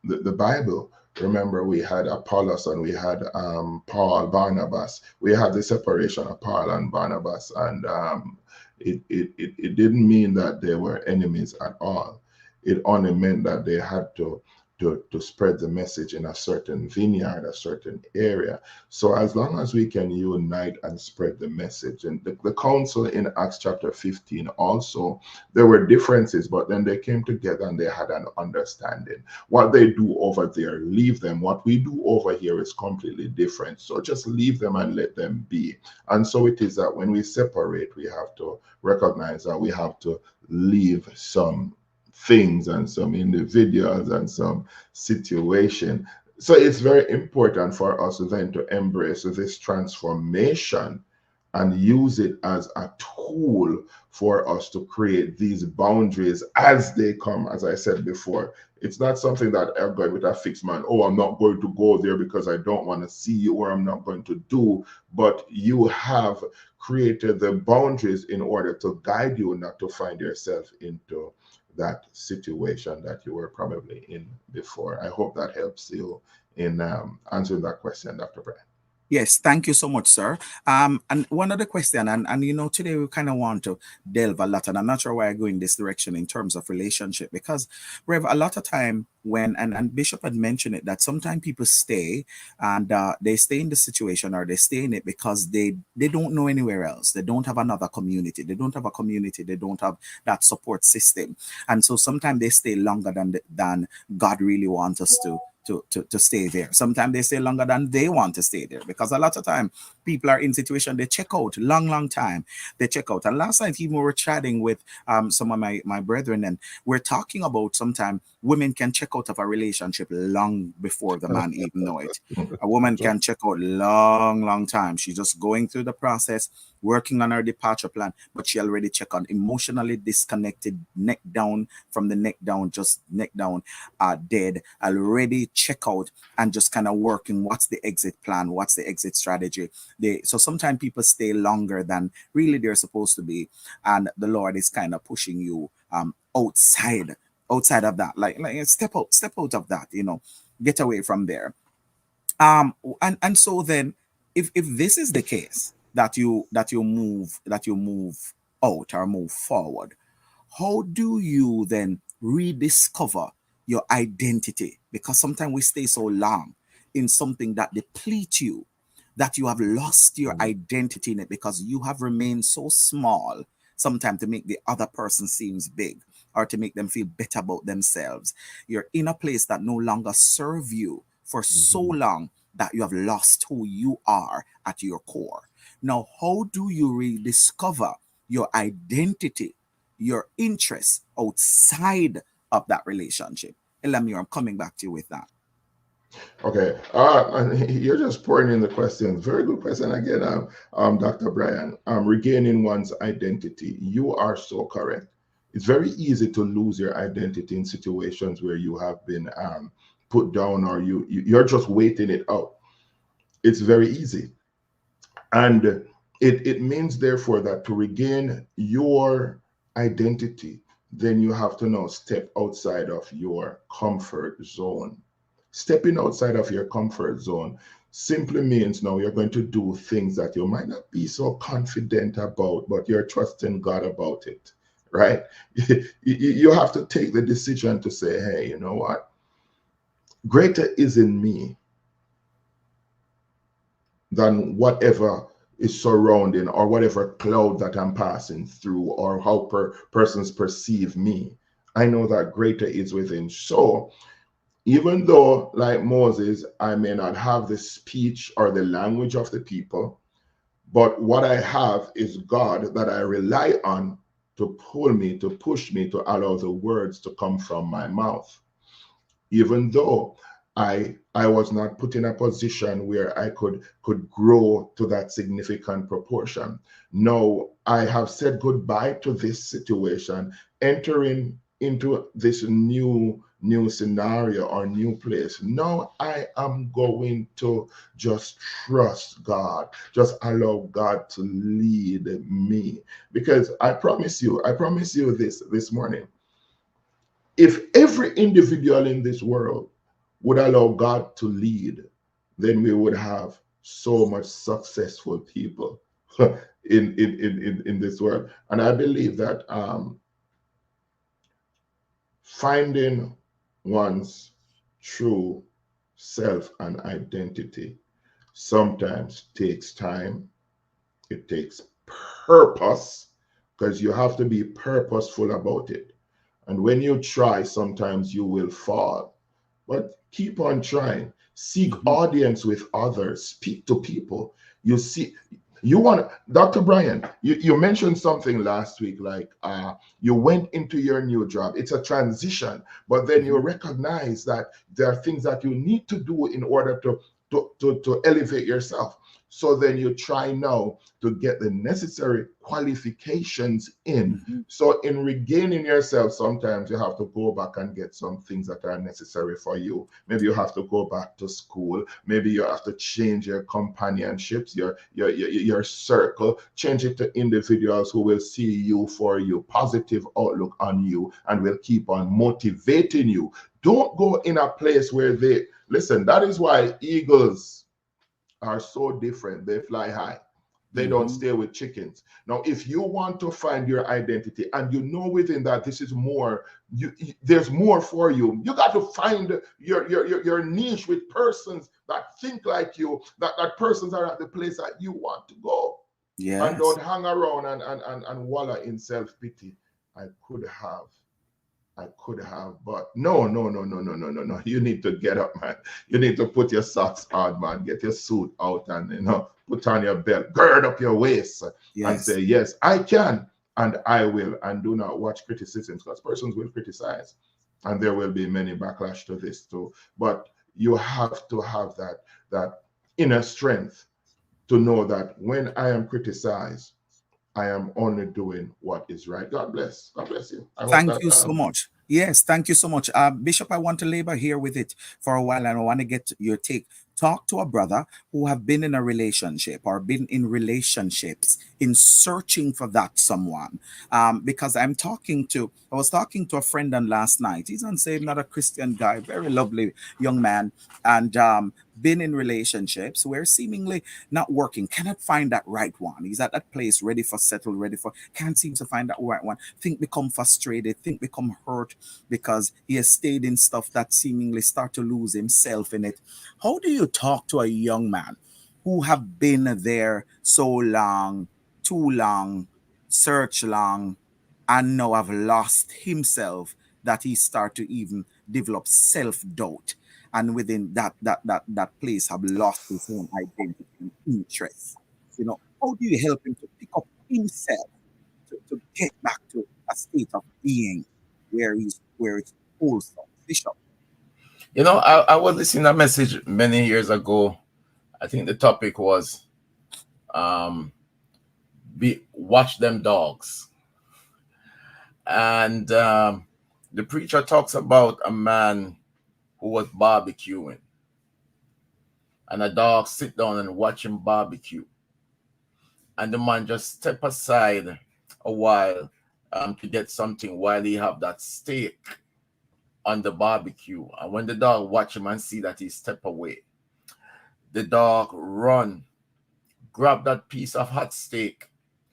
the Bible. Remember, we had Apollos and we had Paul, Barnabas. We had the separation of Paul and Barnabas, and it didn't mean that they were enemies at all. It only meant that they had to spread the message in a certain vineyard, a certain area. So as long as we can unite and spread the message, and the council in Acts chapter 15 also, there were differences, but then they came together and they had an understanding. What they do over there, leave them. What we do over here is completely different. So just leave them and let them be. And so it is that when we separate, we have to recognize that we have to leave some things and some individuals and some situation. So it's very important for us then to embrace this transformation and use it as a tool for us to create these boundaries as they come. As I said before, it's not something that I'm going with a fixed mind. Oh, I'm not going to go there because I don't want to see you, or I'm not going to do. But you have created the boundaries in order to guide you not to find yourself into that situation that you were probably in before. I hope that helps you in answering that question, Dr. Bryan. Yes, thank you so much, sir. And one other question, and today we kind of want to delve a lot, and I'm not sure why I go in this direction in terms of relationship, because Rev, a lot of time when and Bishop had mentioned it, that sometimes people stay and they stay in the situation, or they stay in it because they don't know anywhere else. They don't have another community. They don't have a community. They don't have that support system, and so sometimes they stay longer than God really wants us to stay there. Sometimes they stay longer than they want to stay there, because a lot of time people are in situation, they check out long time, they check out. And last night even we were chatting with some of my brethren, and we're talking about sometimes women can check out of a relationship long before the man even know it. A woman can check out long time. She's just going through the process, working on her departure plan, but she already check on, emotionally disconnected, neck down, from the neck down, just neck down, dead, already check out, and just kind of working what's the exit plan, what's the exit strategy. So sometimes people stay longer than really they're supposed to be, and the Lord is kind of pushing you outside of that, like step out of that, get away from there. And so then, if this is the case, that you move out or move forward, how do you then rediscover your identity? Because sometimes we stay so long in something that depletes you, that you have lost your identity in it, because you have remained so small, sometimes to make the other person seems big, or to make them feel better about themselves. You're in a place that no longer serve you for so long that you have lost who you are at your core. Now, how do you rediscover your identity, your interests outside of that relationship? Elamir, I'm coming back to you with that. Okay, and you're just pouring in the questions. Very good question again, Dr. Bryan. Regaining one's identity. You are so correct. It's very easy to lose your identity in situations where you have been put down, or you're just waiting it out. It's very easy, and it means therefore that to regain your identity, then you have to now step outside of your comfort zone. Stepping outside of your comfort zone simply means now you're going to do things that you might not be so confident about, but you're trusting God about it, right? You have to take the decision to say, hey, you know what? Greater is in me than whatever is surrounding, or whatever cloud that I'm passing through, or how persons perceive me. I know that greater is within. So even though, like Moses, I may not have the speech or the language of the people, but what I have is God that I rely on to pull me, to push me, to allow the words to come from my mouth. even though I was not put in a position where I could grow to that significant proportion. No, I have said goodbye to this situation, entering into this new scenario or new place. Now I am going to just trust God, just allow God to lead me. Because I promise you this morning, if every individual in this world would allow God to lead, then we would have so much successful people in this world. And I believe that finding one's true self and identity sometimes takes time. It takes purpose, because you have to be purposeful about it. And when you try, sometimes you will fall. But keep on trying. Seek audience with others. Speak to people. You see, you want Dr. Bryan, you mentioned something last week, like you went into your new job. It's a transition, but then you recognize that there are things that you need to do in order to elevate yourself. So then you try now to get the necessary qualifications in. So in regaining yourself, sometimes you have to go back and get some things that are necessary for you. Maybe you have to go back to school. Maybe you have to change your companionships, your circle, change it to individuals who will see you for you, positive outlook on you, and will keep on motivating you. Don't go in a place where they, listen, that is why eagles are so different. They fly high. They don't stay with chickens. Now, if you want to find your identity and you know within that this is more, there's more for you, you got to find your niche with persons that think like you, that persons are at the place that you want to go. Yes. And don't hang around and wallow in self-pity. I could have, but no. You need to get up, man. You need to put your socks on, man. Get your suit out and put on your belt, gird up your waist, and say, yes, I can and I will. And do not watch criticisms, because persons will criticize, and there will be many backlash to this too. But you have to have that inner strength to know that when I am criticized, I am only doing what is right. God bless. God bless you. I hope Thank that you so much. Yes, thank you so much. Bishop, I want to labor here with it for a while, and I want to get your take. Talk to a brother who have been in a relationship or been in relationships in searching for that someone. Because I was talking to a friend on last night. He's unsaved, not a Christian guy, very lovely young man, and been in relationships where seemingly not working, cannot find that right one. He's at that place ready for settle, can't seem to find that right one. Think become frustrated, think become hurt because he has stayed in stuff that seemingly start to lose himself in it. How do you talk to a young man who have been there so long, too long, search long, and now have lost himself, that he start to even develop self-doubt, and within that place have lost his own identity and interest? How do you help him to pick up himself, to get back to a state of being where it's wholesome? Bishop. I was listening to a message many years ago. I think the topic was watch them dogs. And the preacher talks about a man who was barbecuing, and a dog sit down and watch him barbecue. And the man just step aside a while to get something while he have that steak on the barbecue. And when the dog watch him and see that he step away, the dog run, grab that piece of hot steak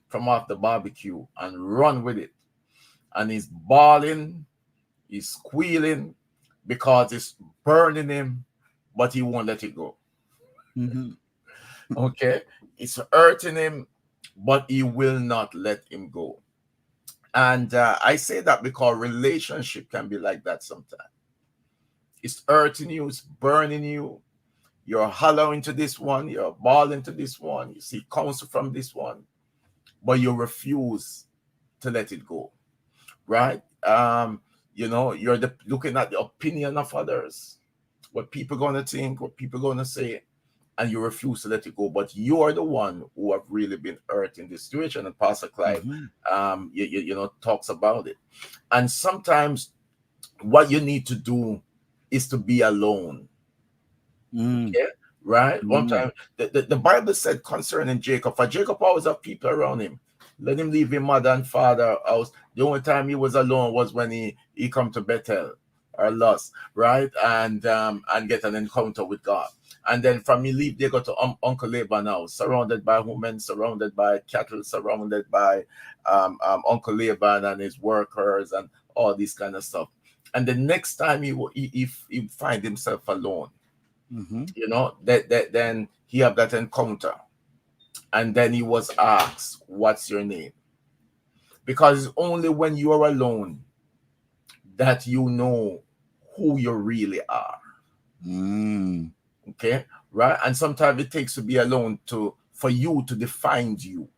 from off the barbecue and run with it. And he's bawling, he's squealing because it's burning him, but he won't let it go. Okay? It's hurting him, but he will not let him go. And I say that because relationship can be like that sometimes. It's hurting you, it's burning you. You're hollowing to this one, you're bawling to this one, you see counsel from this one, but you refuse to let it go, right? you're looking at the opinion of others, what people going to think, what people going to say, and you refuse to let it go. But you are the one who have really been hurt in this situation. And Pastor Clive, talks about it. And sometimes what you need to do is to be alone. Okay? Right? One time, the Bible said concerning Jacob, for Jacob always have people around him. Let him leave his mother and father house. The only time he was alone was when he come to Bethel or Luz, right? And get an encounter with God. And then from he leave, they go to Uncle Laban house, surrounded by women, surrounded by cattle, surrounded by Uncle Laban and his workers and all this kind of stuff. And the next time he find himself alone, then he have that encounter. And then he was asked, what's your name? Because it's only when you are alone that you know who you really are. Okay, right? And sometimes it takes to be alone for you to define you.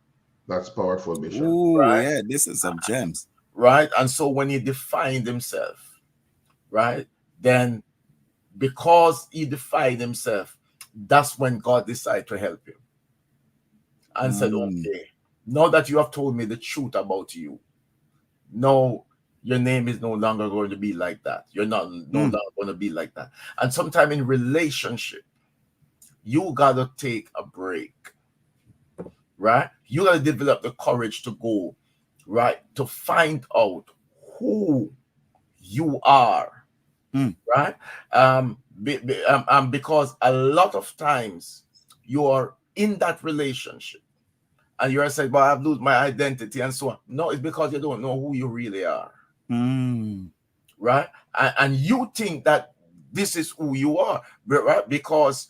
That's powerful, Bishop. Ooh, right? Yeah, this is some gems. Right? And so when he defined himself, right, then because he defined himself, that's when God decided to help him. And said, okay, now that you have told me the truth about you, no, your name is no longer going to be like that. You're no longer going to be like that. And sometime in relationship, you got to take a break, right? You got to develop the courage to go, right, to find out who you are, right? Because a lot of times you're in that relationship and you're saying, well, I've lost my identity and so on. No, it's because you don't know who you really are. Right? And you think that this is who you are, right? Because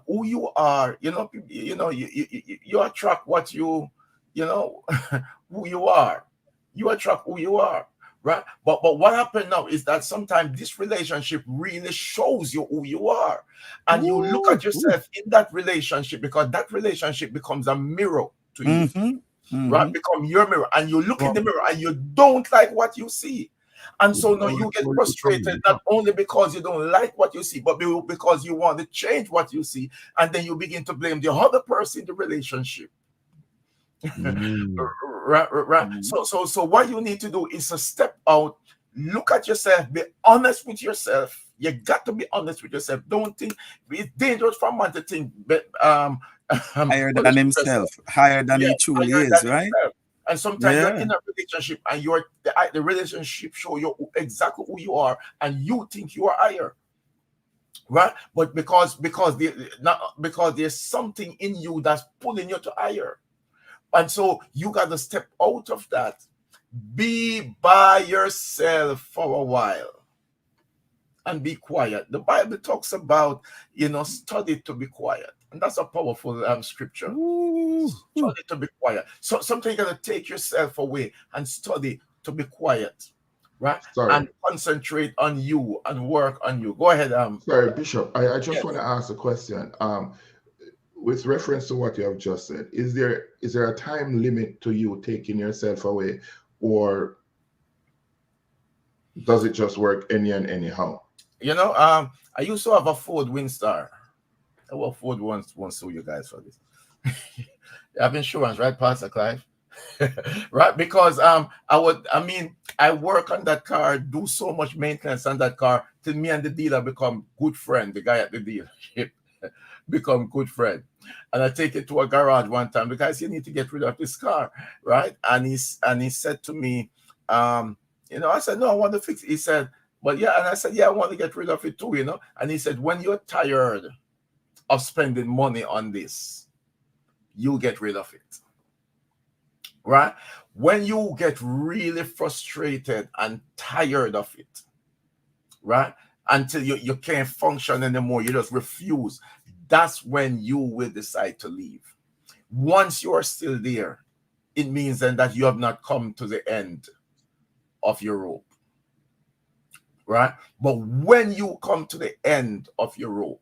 who you are, you attract what you who you are. You attract who you are, right? But what happened now is that sometimes this relationship really shows you who you are. And you look at yourself in that relationship, because that relationship becomes a mirror to you, right? Become your mirror, and you look in the mirror and you don't like what you see. And so now you get frustrated, not only because you don't like what you see, but because you want to change what you see. And then you begin to blame the other person in the relationship. Right. So what you need to do is to step out, look at yourself, be honest with yourself. You got to be honest with yourself. Don't think it's dangerous for man to think higher than himself, higher than he truly is, right? Himself. And sometimes you're in a relationship and the relationship show you exactly who you are, and you think you are higher, right? But because there's something in you that's pulling you to higher, and so you got to step out of that. Be by yourself for a while and be quiet. The Bible talks about study to be quiet. And that's a powerful scripture. Study to be quiet. So sometimes you got to take yourself away and study to be quiet, right? And concentrate on you and work on you. Go ahead. Sorry, Bishop. I just want to ask a question. With reference to what you have just said, is there a time limit to you taking yourself away, or does it just work any and anyhow? I used to have a Ford Windstar. Well, Ford wants sue you guys for this. You have insurance, right, Pastor Clive? Right? Because I work on that car, do so much maintenance on that car till me and the dealer become good friend. The guy at the dealership become good friend. And I take it to a garage one time because you need to get rid of this car, right? And he said to me, I said, no, I want to fix it. He said, well, yeah. And I said, yeah, I want to get rid of it too, And he said, when you're tired of spending money on this, you get rid of it, right? When you get really frustrated and tired of it, right? Until you can't function anymore, you just refuse. That's when you will decide to leave. Once you are still there, it means then that you have not come to the end of your rope, right? But when you come to the end of your rope,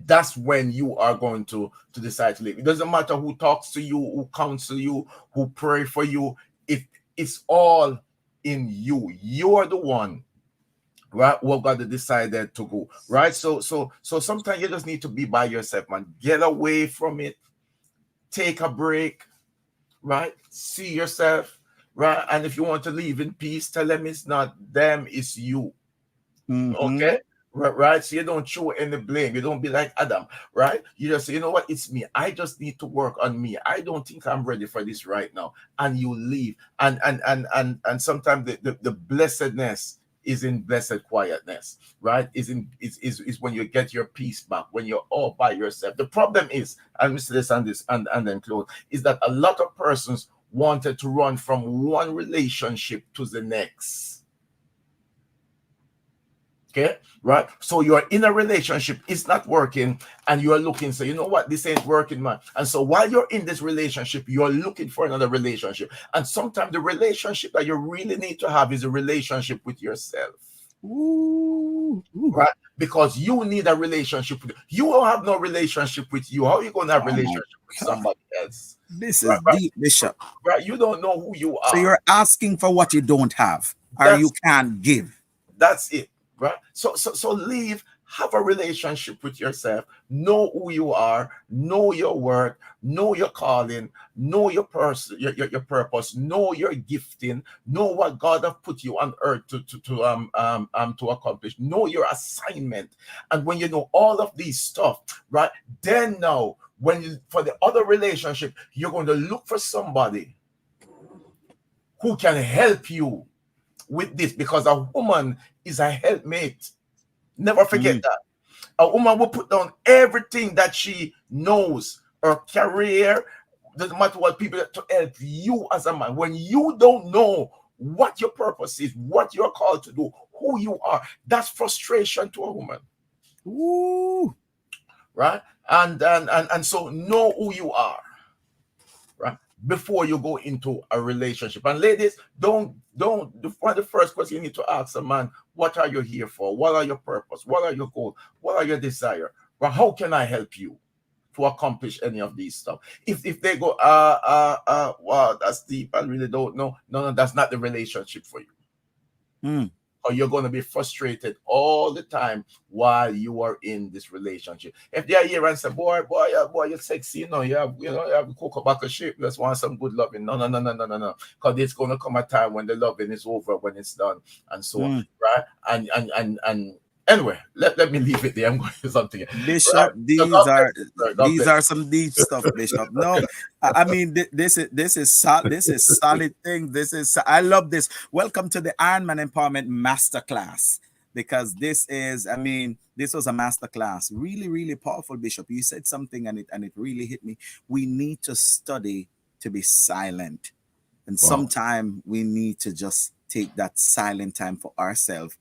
that's when you are going to decide to leave. It doesn't matter who talks to you, who counsel you, who pray for you. It's all in you. You are the one, right? What God decided to go, right? So sometimes you just need to be by yourself, man. Get away from it. Take a break, right? See yourself, right? And if you want to leave in peace, tell them it's not them, it's you. Okay. Right. So you don't throw any blame. You don't be like Adam, right? You just say, you know what, it's me. I just need to work on me. I don't think I'm ready for this right now. And you leave. And sometimes the blessedness is in blessed quietness, right? Is when you get your peace back, when you're all by yourself. The problem is, and Mr. This and then close, is that a lot of persons wanted to run from one relationship to the next. Okay, right? So you're in a relationship, it's not working, and you're looking, so you know what, this ain't working, man. And so while you're in this relationship, you're looking for another relationship. And sometimes the relationship that you really need to have is a relationship with yourself. Right? Because you need a relationship with you. Don't have no relationship with you. How are you going to have a relationship with somebody else? This is deep, Bishop. Right? You don't know who you are. So you're asking for what you don't have, or you can't give. That's it. Right? So leave, have a relationship with yourself, know who you are, know your worth, know your calling, know your person, your purpose, know your gifting, know what God have put you on earth to accomplish, know your assignment. And when you know all of these stuff, right, then now when you, for the other relationship, you're going to look for somebody who can help you with this, because a woman is a helpmate. Never forget that. A woman will put down everything that she knows, her career, doesn't matter what people, to help you as a man. When you don't know what your purpose is, what you're called to do, who you are, that's frustration to a woman. Ooh. Right? And so know who you are, right, before you go into a relationship. And ladies, don't one of the first question you need to ask a man, what are you here for? What are your purpose? What are your goals? What are your desire? Well, how can I help you to accomplish any of these stuff? If they go, wow, that's deep, I really don't know. No, that's not the relationship for you. Or you're going to be frustrated all the time while you are in this relationship. If they are here and say, boy, you're sexy, you have a cocoa back of shape, let's want some good loving. No. Because it's going to come a time when the loving is over, when it's done, and so on, right? And anyway, let me leave it there. I'm going to something. Bishop, right? these are some deep stuff, Bishop. No, I mean this is solid thing. I love this. Welcome to the Ironman Empowerment Masterclass, because this was a masterclass. Really, really powerful, Bishop. You said something and it really hit me. We need to study to be silent, and sometime we need to just take that silent time for ourselves.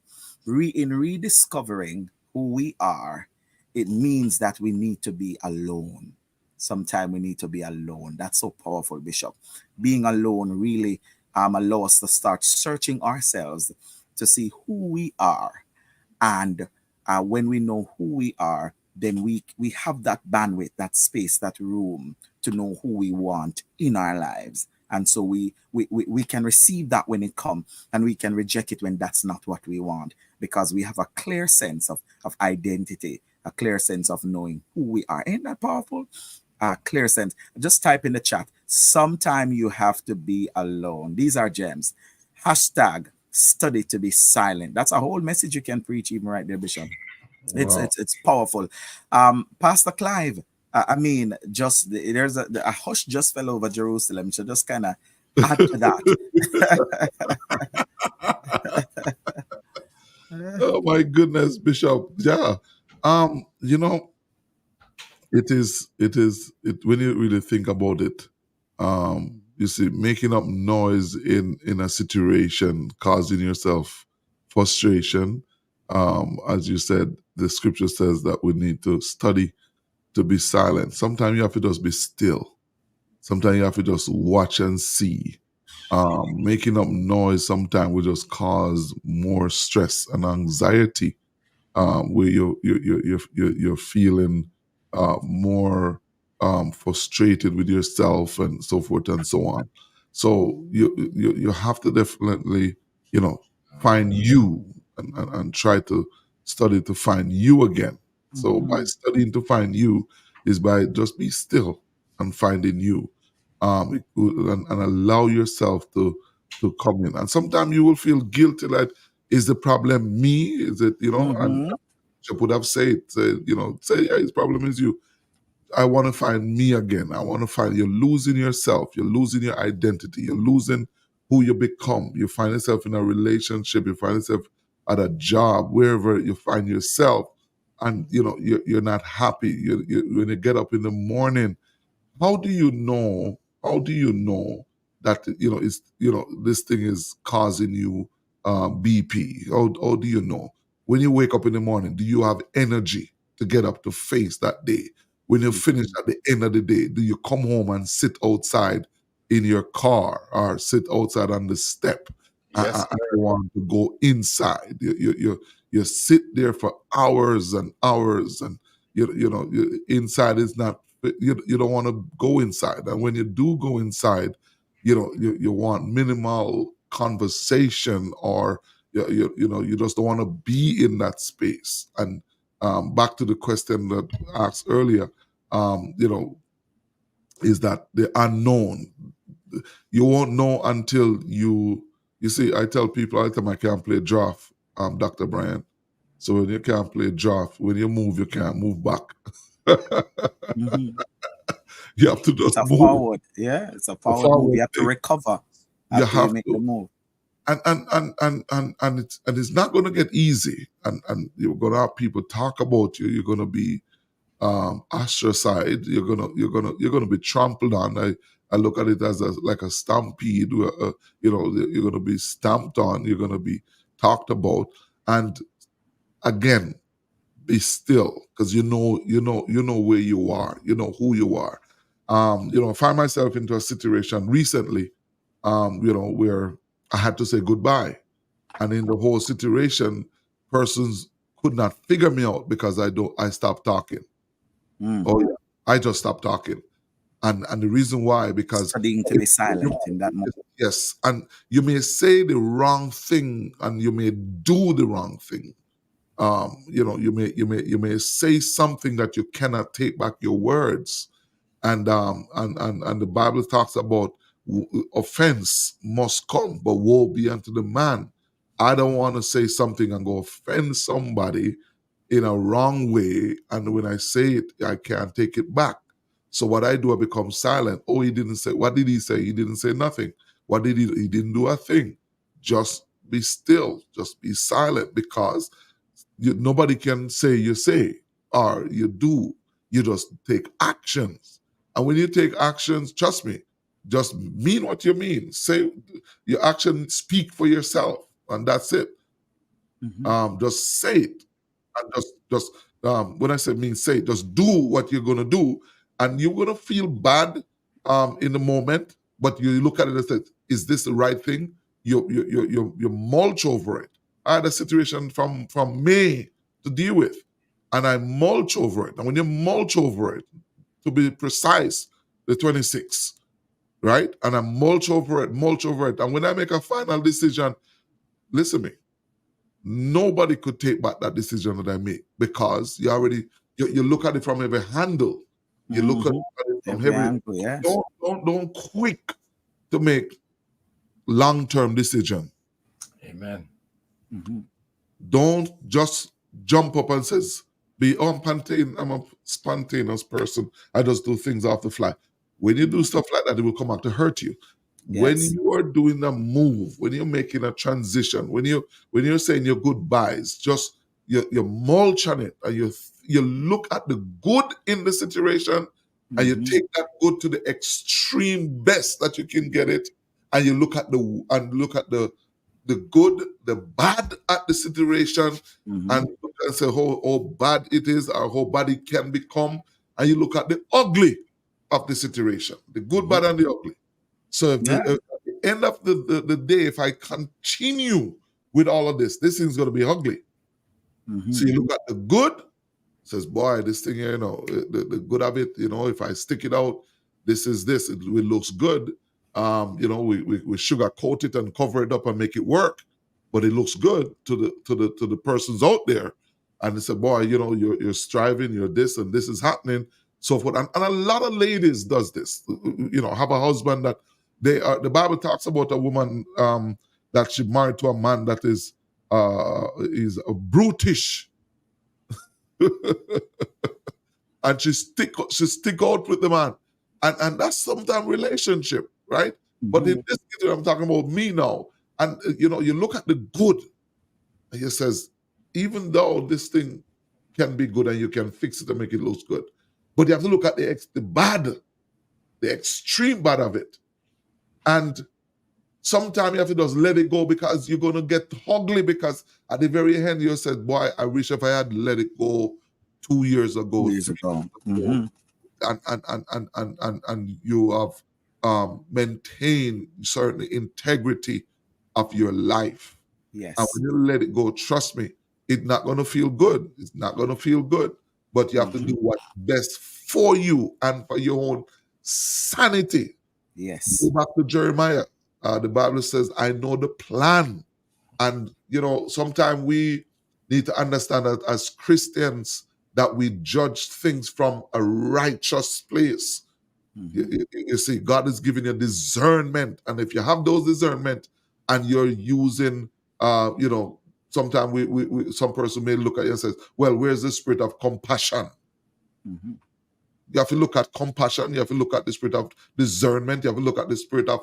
In rediscovering who we are, it means that we need to be alone. Sometimes we need to be alone. That's so powerful, Bishop. Being alone really allows us to start searching ourselves to see who we are. And when we know who we are, then we have that bandwidth, that space, that room to know who we want in our lives. And so we can receive that when it comes, and we can reject it when that's not what we want, because we have a clear sense of identity, a clear sense of knowing who we are. Ain't that powerful? A clear sense. Just type in the chat. Sometime you have to be alone. These are gems. Hashtag study to be silent. That's a whole message you can preach even right there, Bishop. It's powerful. Pastor Clive, just there's a hush just fell over Jerusalem. So just kind of add to that. Oh my goodness, Bishop. Yeah. It when you really think about it, you see, making up noise in a situation, causing yourself frustration. As you said, the scripture says that we need to study to be silent. Sometimes you have to just be still. Sometimes you have to just watch and see. Making up noise sometimes will just cause more stress and anxiety, where you're feeling more frustrated with yourself and so forth and so on. So you have to definitely you know, find you and try to study to find you again. So by studying to find you is by just be still and finding you, and allow yourself to come in. And sometimes you will feel guilty, like, is the problem me? Is it, and Bishop would have say, yeah, his problem is you. I want to find me again. I want to find you're losing yourself. You're losing your identity. You're losing who you become. You find yourself in a relationship. You find yourself at a job, wherever you find yourself, and you're not happy. When you get up in the morning, how do you know? How do you know that this thing is causing you BP? How do you know? When you wake up in the morning, do you have energy to get up to face that day? When you finish at the end of the day, do you come home and sit outside in your car or sit outside on the step Yes, and you want to go inside? You sit there for hours and hours, and inside is not. You don't want to go inside, and when you do go inside, you want minimal conversation, or you just don't want to be in that space. And back to the question that I asked earlier, is that the unknown. You won't know until you see. I tell people all the time I can't play draft, Dr. Bryan. So when you can't play draft, when you move, you can't move back. You have to just It's a move. forward. Yeah, it's a forward move. You have to thing. recover You after you have make to. the move. And it's not going to get easy. And you're going to have people talk about you. You're going to be ostracized. You're gonna be trampled on. I look at it as like a stampede. You're going to be stamped on. You're going to be talked about. And again, be still, because you know where you are. You know who you are. I find myself into a situation recently, where I had to say goodbye, and in the whole situation, persons could not figure me out because I stopped talking. Oh yeah, I just stopped talking, and the reason why, because Studying to be silent in that moment. yes, and you may say the wrong thing and you may do the wrong thing. You may say something that you cannot take back your words, and the Bible talks about offense must come, but woe be unto the man. I don't want to say something and go offend somebody in a wrong way, and when I say it, I can't take it back. So what I do, I become silent. Oh, he didn't say. What did he say? He didn't say nothing. What did he do? He didn't do a thing. Just be still. Just be silent, because nobody can say you say or you do. You just take actions. And when you take actions, trust me, just mean what you mean. Say your action, speak for yourself, and that's it. Just say it, and just when I say mean say it, just do what you're gonna do, and you're gonna feel bad in the moment, but you look at it and say, is this the right thing? You mulch over it. I had a situation from May to deal with, and I mulch over it. And when you mulch over it, to be precise, the 26th, right? And I mulch over it. And when I make a final decision, listen to me, nobody could take back that decision that I made, because you look at it from every handle. You look at it from every angle, yes. Don't quick to make long-term decision. Amen. Don't just jump up and says, I'm a spontaneous person. I just do things off the fly. When you do stuff like that, it will come out to hurt you. Yes. When you are doing a move, when you're making a transition, when you're saying your goodbyes, just you mulch on it, and you look at the good in the situation, and you take that good to the extreme best that you can get it, and you look at the good, the bad at the situation, and look and say how bad it is or how bad it can become, and you look at the ugly of the situation, the good, bad, and the ugly. So at the end of the day, if I continue with all of this thing's going to be ugly. So you look at the good, says, boy, this thing here, the good of it, if I stick it out, it looks good. We sugarcoat it and cover it up and make it work. but it looks good to the persons out there. And they said, boy, you're striving, you're this, and this is happening, so forth. And a lot of ladies does this, have a husband that the Bible talks about a woman that she married to a man that is a brutish. And she stick out with the man. And that's sometimes relationship, right? But in this case, I'm talking about me now. And you look at the good, and he says, even though this thing can be good and you can fix it and make it look good, but you have to look at the bad, the extreme bad of it. And sometimes you have to just let it go, because you're going to get ugly, because at the very end you said, boy, I wish if I had let it go 2 years ago. 2 years ago. And you have maintained certain integrity of your life. Yes. And when you let it go, trust me, it's not going to feel good. It's not going to feel good. But you have to do what's best for you and for your own sanity. Yes. Go back to Jeremiah. The Bible says, I know the plan. And, sometimes we need to understand that as Christians, that we judge things from a righteous place. You see, God is giving you discernment. And if you have those discernment and you're using, sometimes we some person may look at you and says, well, where's the spirit of compassion? You have to look at compassion. You have to look at the spirit of discernment. You have to look at the spirit of,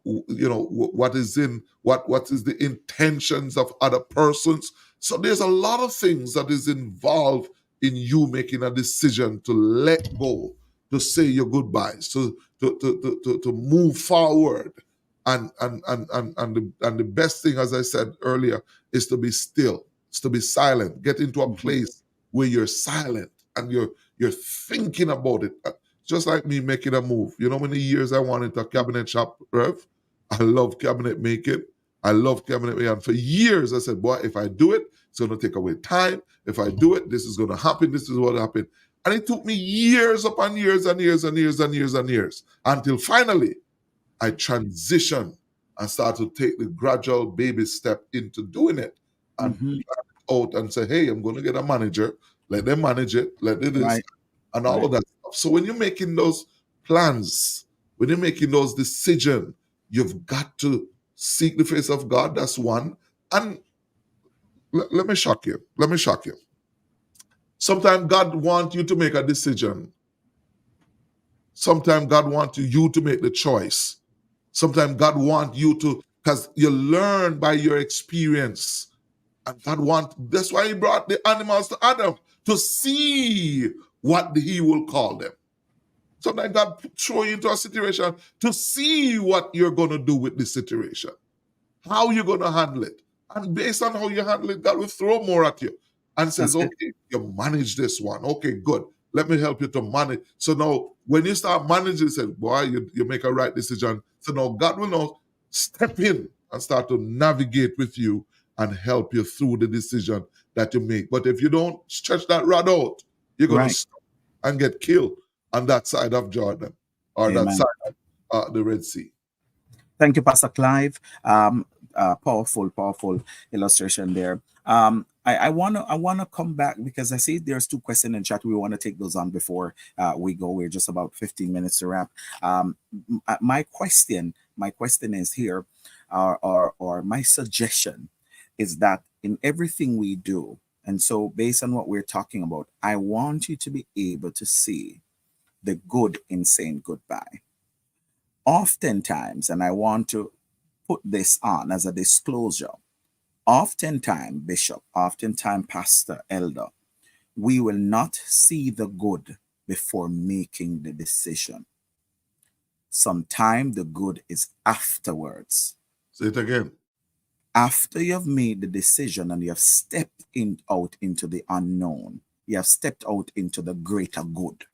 what is the intentions of other persons. So there's a lot of things that is involved in you making a decision to let go, to say your goodbyes, to move forward. And the best thing, as I said earlier, is to be still, is to be silent. Get into a place where you're silent and you're thinking about it. Just like me making a move. You know how many years I wanted a cabinet shop, Rev? I love cabinet making. I love cabinet making. And for years I said, boy, if I do it, it's going to take away time. If I do it, this is going to happen. This is what happened. And it took me years upon years and years and years and years and years until finally I transitioned and started to take the gradual baby step into doing it. And plan it out and say, hey, I'm going to get a manager. Let them manage it. Let it this. And all of that stuff. So when you're making those plans, when you're making those decisions, you've got to seek the face of God. That's one. And let me shock you. Let me shock you. Sometimes God wants you to make a decision. Sometimes God wants you to make the choice. Sometimes God wants you to, because you learn by your experience. And God wants, that's why he brought the animals to Adam, to see what he will call them. Sometimes God throw you into a situation to see what you're going to do with the situation, how you're going to handle it. And based on how you handle it, God will throw more at you and says, okay, you manage this one. Okay, good. Let me help you to manage. So now, when you start managing, say, boy, you make a right decision. So now God will now step in and start to navigate with you and help you through the decision that you make. But if you don't stretch that rod out, you're going to stop and get killed on that side of Jordan or that side of the Red Sea. Thank you, Pastor Clive. Powerful illustration there. I wanna come back because I see there's 2 questions in chat. We want to take those on before we go. We're just about 15 minutes to wrap. My question is here, or my suggestion is that in everything we do, and so based on what we're talking about, I want you to be able to see the good in saying goodbye. Oftentimes, and I want to put this on as a disclosure, oftentimes, Bishop, oftentimes, Pastor, Elder, we will not see the good before making the decision. Sometimes the good is afterwards. Say it again. After you've made the decision and you have stepped out into the unknown, you have stepped out into the greater good,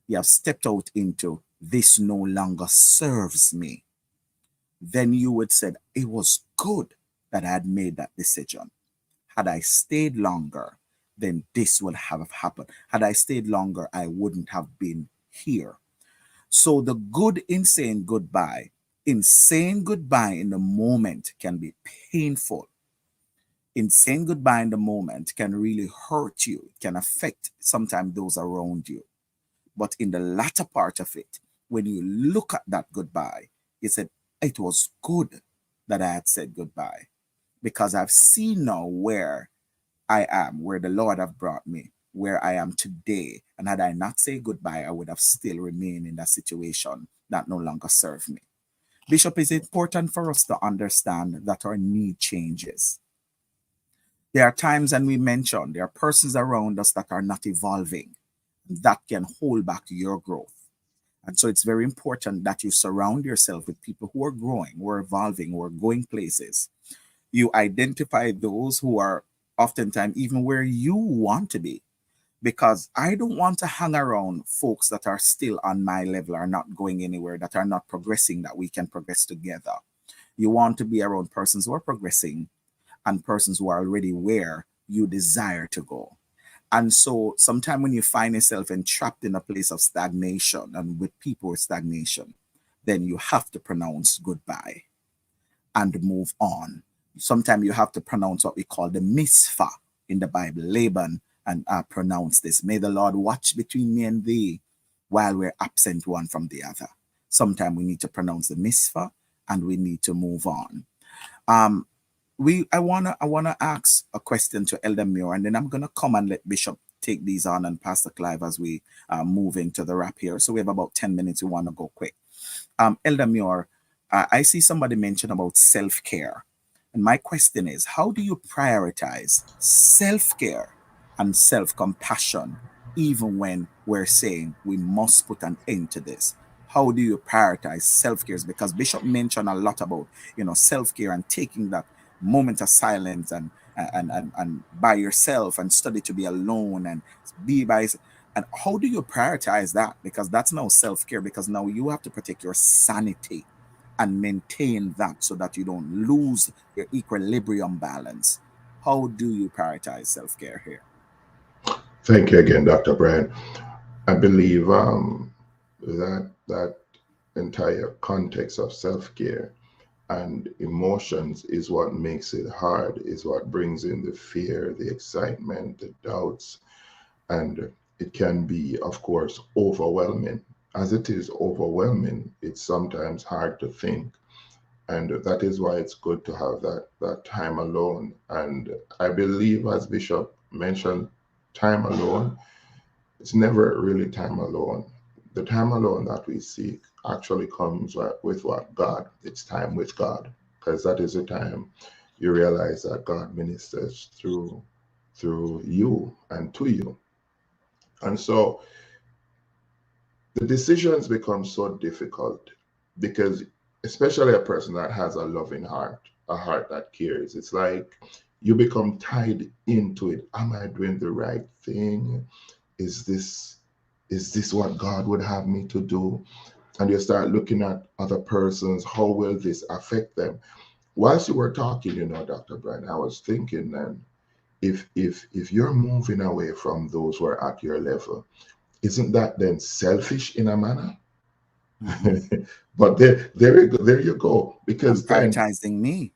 you have stepped out into this no longer serves me, then you would say, it was good that I had made that decision. Had I stayed longer, then this would have happened. Had I stayed longer, I wouldn't have been here. So the good in saying goodbye In saying goodbye in the moment can be painful. In saying goodbye in the moment can really hurt you. It can affect sometimes those around you. But in the latter part of it, when you look at that goodbye, you said, it was good that I had said goodbye because I've seen now where I am, where the Lord have brought me, where I am today. And had I not said goodbye, I would have still remained in that situation that no longer served me. Bishop, it's important for us to understand that our need changes. There are times, and we mentioned, there are persons around us that are not evolving. That can hold back your growth. And so it's very important that you surround yourself with people who are growing, who are evolving, who are going places. You identify those who are oftentimes even where you want to be. Because I don't want to hang around folks that are still on my level, are not going anywhere, that are not progressing, that we can progress together. You want to be around persons who are progressing and persons who are already where you desire to go. And so sometimes when you find yourself entrapped in a place of stagnation and with people with stagnation, then you have to pronounce goodbye and move on. Sometimes you have to pronounce what we call the misfa in the Bible. Laban and pronounce this. May the Lord watch between me and thee while we're absent one from the other. Sometimes we need to pronounce the misfa and we need to move on. I wanna ask a question to Elder Muir, and then I'm gonna come and let Bishop take these on and Pastor Clive as we move into the wrap here. So we have about 10 minutes. We want to go quick. Elder Muir, I see somebody mention about self-care. And my question is, how do you prioritize self-care and self-compassion even when we're saying we must put an end to this? How do you prioritize self-care? Because Bishop mentioned a lot about, self-care and taking that moment of silence and by yourself and study to be alone and be by. And how do you prioritize that? Because that's now self-care, because now you have to protect your sanity and maintain that so that you don't lose your equilibrium balance. How do you prioritize self-care here? Thank you again, Dr. Bryan. I believe that entire context of self-care and emotions is what makes it hard, is what brings in the fear, the excitement, the doubts, and it can be, of course, overwhelming. As it is overwhelming, it's sometimes hard to think. And that is why it's good to have that time alone. And I believe, as Bishop mentioned, time alone, it's never really time alone. The time alone that we seek actually comes with what? God. It's time with God, because that is the time you realize that God ministers through you and to you. And so the decisions become so difficult because, especially a person that has a loving heart, a heart that cares, it's like you become tied into it. Am I doing the right thing? Is this what God would have me to do? And you start looking at other persons. How will this affect them? Whilst you were talking, Dr. Bryan, I was thinking then, if you're moving away from those who are at your level, isn't that then selfish in a manner? Mm-hmm. But there you go. Because I'm prioritizing me.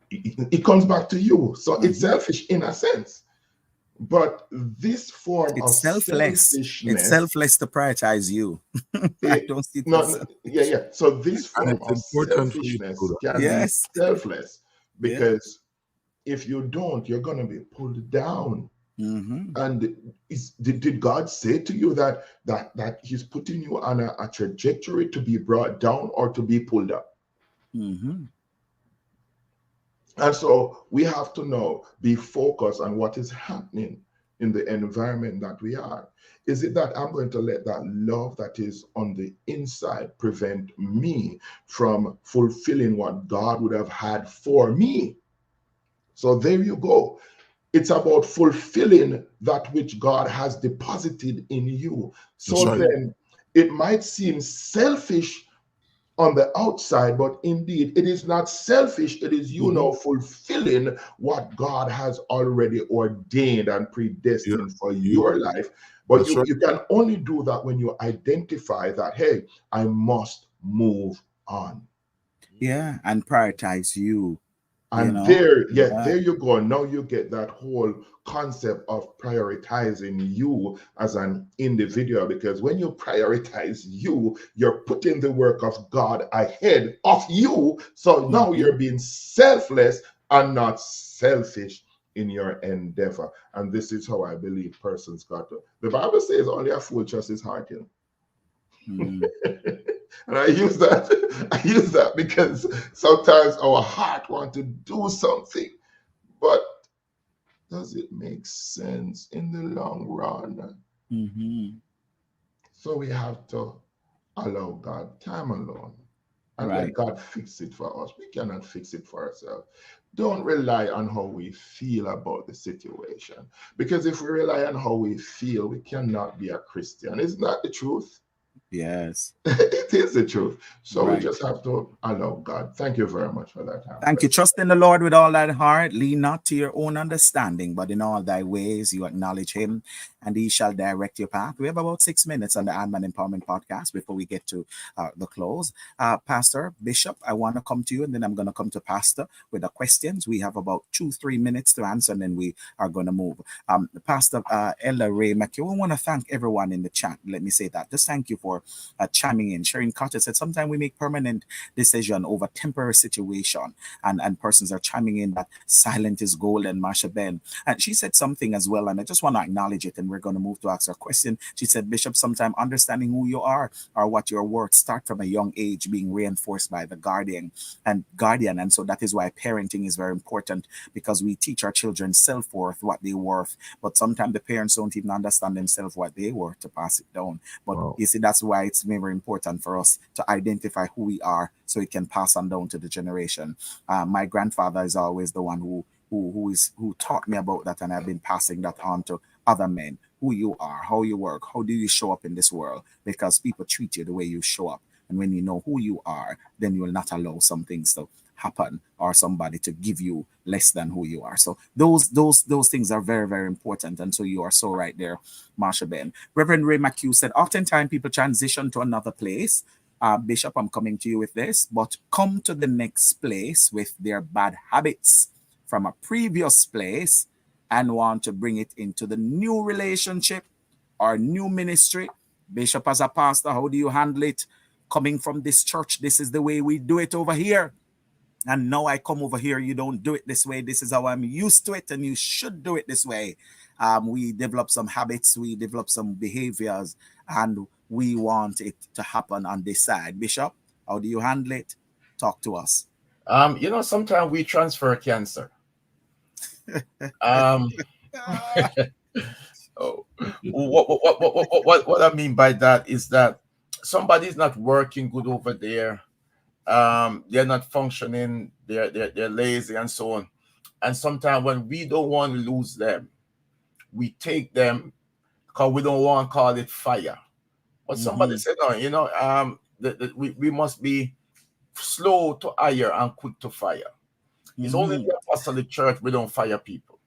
It comes back to you. So mm-hmm. It's selfish in a sense. But this form of selfishness, it's selfless to prioritize you. I don't see yeah. So this form of selfishness can be selfless, because if you don't, you're going to be pulled down. Mm-hmm. And did God say to you that He's putting you on a trajectory to be brought down or to be pulled up? Mm-hmm. And so we have to be focused on what is happening in the environment that we are. Is it that I'm going to let that love that is on the inside prevent me from fulfilling what God would have had for me? So there you go. It's about fulfilling that which God has deposited in you. So then it might seem selfish on the outside, but indeed it is not selfish. It is fulfilling what God has already ordained and predestined for your life. But you can only do that when you identify that, hey, I must move on. Yeah, and prioritize you, you And know. there, yeah, Yeah. there you go. Now you get that whole concept of prioritizing you as an individual. Because when you prioritize you, you're putting the work of God ahead of you. So now Mhm. you're being selfless and not selfish in your endeavor. And this is how I believe persons got to. The Bible says only a fool trusts his heart, you know. Mm. And I use that. I use that because sometimes our heart want to do something, but does it make sense in the long run? Mhm. So we have to allow God time alone and let Right. God fix it for us. We cannot fix it for ourselves. Don't rely on how we feel about the situation, because if we rely on how we feel, we cannot be a Christian. Isn't that the truth? Yes. It is the truth. So we Right. just have to allow God. Thank you very much for that. Thank you. Trust in the Lord with all thy heart. Lean not to your own understanding, but in all thy ways you acknowledge him, and he shall direct your path. We have about 6 minutes on the Adman Empowerment Podcast before we get to the close. Pastor, Bishop, I want to come to you, and then I'm going to come to Pastor with the questions. We have about 2-3 minutes to answer, and then we are going to move. Pastor Ella Ray McHugh, I want to thank everyone in the chat. Let me say that. Just thank you for chiming in. Sharon Carter said, sometimes we make permanent decision over temporary situation, and persons are chiming in that silent is gold, and Marsha Ben. And she said something as well, and I just want to acknowledge it, and we're going to move to ask her question. She said, Bishop, sometimes understanding who you are or what you're worth start from a young age, being reinforced by the guardian. And so that is why parenting is very important, because we teach our children self-worth, what they worth. But sometimes the parents don't even understand themselves what they worth to pass it down. But Wow. you see, that's why it's very important for us to identify who we are so it can pass on down to the generation. My grandfather is always the one who taught me about that, and I've been passing that on to other men. Who you are, how you work, how do you show up in this world? Because people treat you the way you show up, and when you know who you are, then you will not allow some things to happen or somebody to give you less than who you are. So those things are very, very important. And so you are so right there, Marsha Ben. Reverend Ray McHugh said, oftentimes people transition to another place. Bishop, I'm coming to you with this, but come to the next place with their bad habits from a previous place and want to bring it into the new relationship or new ministry. Bishop, as a pastor, how do you handle it? Coming from this church, this is the way we do it over here. And now I come over here, you don't do it this way. This is how I'm used to it, and you should do it this way. We develop some habits, we develop some behaviors, and we want it to happen on this side. Bishop, how do you handle it? Talk to us. Sometimes we transfer cancer. Um, oh, what I mean by that is that somebody's not working good over there. They're not functioning. They're lazy and so on. And sometimes when we don't want to lose them, we take them because we don't want to call it fire. But somebody Mhm. said, no, we must be slow to hire and quick to fire. It's only in Mhm. the apostolic church we don't fire people.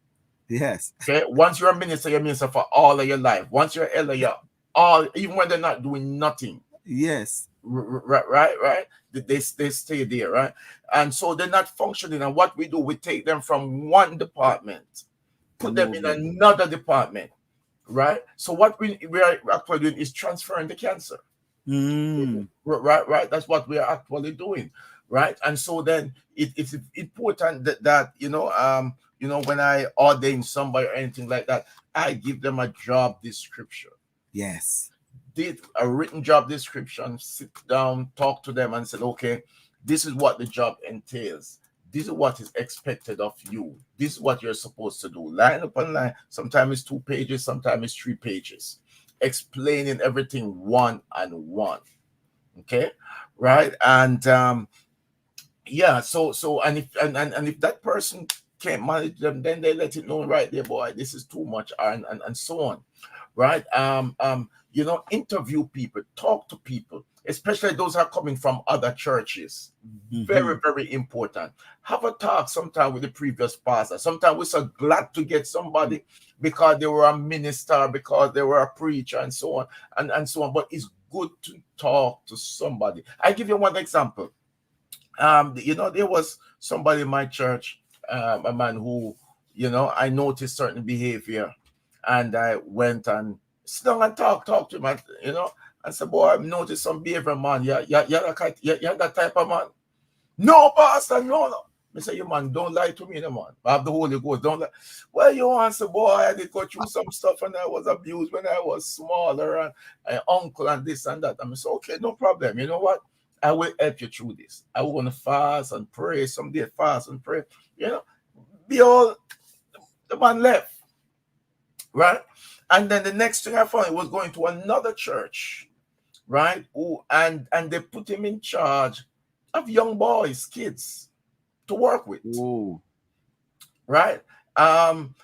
Yes. Okay, once you're a minister for all of your life. Once you're elder, you're all, even when they're not doing nothing. Yes. Right. They stay there, right? And so they're not functioning. And what we do, we take them from one department, put And them move in them. another department, right? So what we are actually doing is transferring the cancer. Mm. Right. That's what we are actually doing, right? And so then it's important that when I ordain somebody or anything like that, I give them a job description, Yes. did a written job description, sit down, talk to them, and said, okay, this is what the job entails. This is what is expected of you. This is what you're supposed to do. Line upon line. Sometimes it's 2 pages, sometimes it's 3 pages, explaining everything one and one. Okay, right? And yeah, so and if that person can't manage them, then they let it know right there, boy, this is too much, and so on, right? Interview people, talk to people, especially those who are coming from other churches. Very, Mhm. very important. Have a talk sometime with the previous pastor. Sometimes we're so glad to get somebody because they were a minister, because they were a preacher, and so on, and so on. But it's good to talk to somebody. I give you one example. There was somebody in my church, a man who, I noticed certain behavior, and I went and sit down and talk to him, and and said, "Boy, I've noticed some behavior, man. You're that type of man." "No, pastor, no." I say, "You man, don't lie to me, no man. I have the Holy Ghost. Don't lie." "Well, you answer, boy, I did go through some stuff and I was abused when I was smaller and uncle and this and that." I say, "Okay, no problem. You know what? I will help you through this. I will want to fast and pray. Someday fast and pray. You know, be all the man left, right?" And then the next thing I found, he was going to another church, right? And they put him in charge of young boys, kids to work with, Ooh. right? And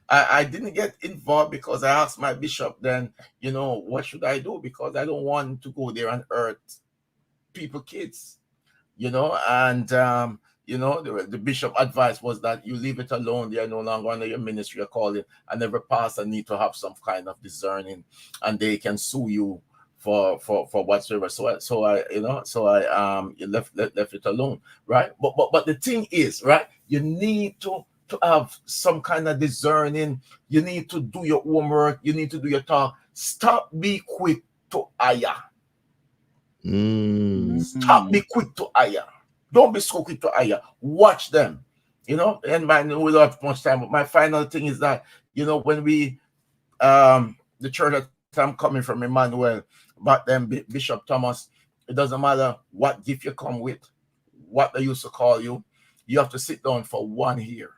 I didn't get involved because I asked my bishop then, what should I do? Because I don't want to go there and hurt people, kids, and the bishop advice was that you leave it alone. They are no longer under your ministry or calling, and every pastor need to have some kind of discerning, and they can sue you for whatsoever. So I left it alone, right? But the thing is, right, you need to have some kind of discerning. You need to do your homework. You need to do your talk. Stop be quick to hire. Stop be quick to hire. Don't be so quick to hire. Watch them. And we don't have much time. But my final thing is that, when we the church that I'm coming from, Emmanuel, but then Bishop Thomas, it doesn't matter what gift you come with, what they used to call you. You have to sit down for 1 year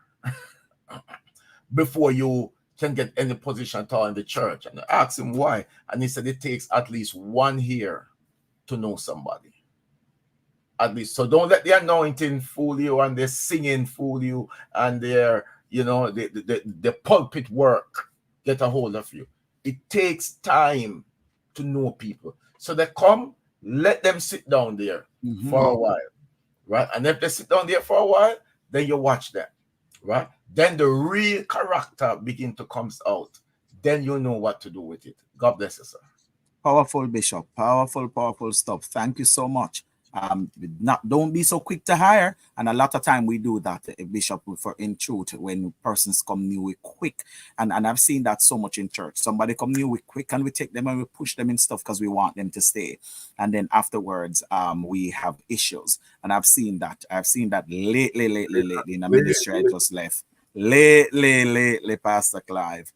before you can get any position at all in the church. And I asked him why. And he said it takes at least 1 year to know somebody. At least. So don't let the anointing fool you and the singing fool you and their, the pulpit work get a hold of you. It takes time to know people. So they come, let them sit down there for a while, right? And if they sit down there for a while, then you watch them, right? Then the real character begin to come out. Then you know what to do with it. God bless you, sir. Powerful, Bishop. Powerful stuff. Thank you so much. Don't be so quick to hire, and a lot of time we do that, Bishop, for in truth, when persons come new, we quick, and I've seen that so much in church. Somebody come new, we quick, and we take them and we push them in stuff because we want them to stay, and then afterwards we have issues. And I've seen that lately in a ministry I just left, lately, Pastor Clive.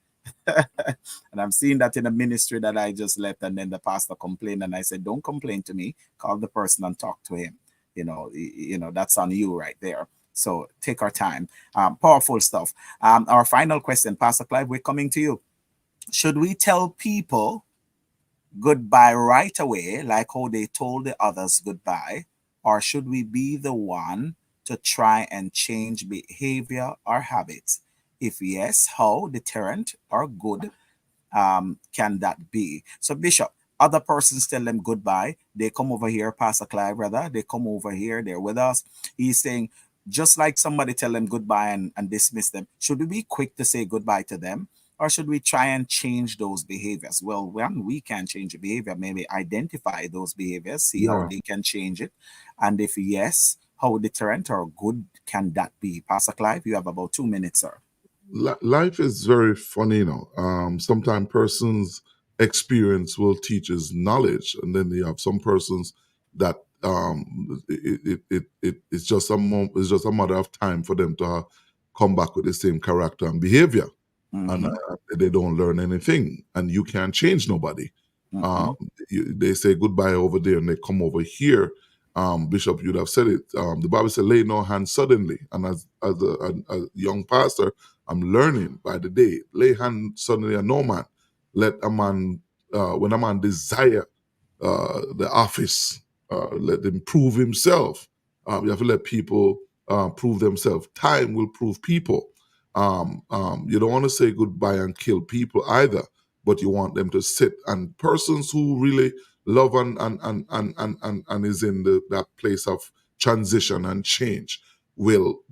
And I'm seeing that in a ministry that I just left, and then the pastor complained, and I said, "Don't complain to me. Call the person and talk to him. That's on you right there." So take our time. Powerful stuff. Our final question, Pastor Clive, we're coming to you. Should we tell people goodbye right away, like how they told the others goodbye, or should we be the one to try and change behavior or habits? If yes, how deterrent or good can that be? So, Bishop, other persons tell them goodbye. They come over here, Pastor Clive, brother. They come over here. They're with us. He's saying, just like somebody tell them goodbye and dismiss them, should we be quick to say goodbye to them? Or should we try and change those behaviors? Well, when we can change the behavior, maybe identify those behaviors, see how they can change it. And if yes, how deterrent or good can that be? Pastor Clive, you have about 2 minutes, sir. Life is very funny, sometimes persons' experience will teach us knowledge, and then you have some persons that it's just a matter of time for them to come back with the same character and behavior, and they don't learn anything, and you can't change nobody. They say goodbye over there, and they come over here. Bishop, you'd have said it. The Bible said, "Lay no hands suddenly," and as a young pastor, I'm learning by the day. Lay hand suddenly on no man. Let a man, when a man desire the office, let him prove himself. You have to let people prove themselves. Time will prove people. You don't want to say goodbye and kill people either, but you want them to sit. And persons who really love and is in that place of transition and change will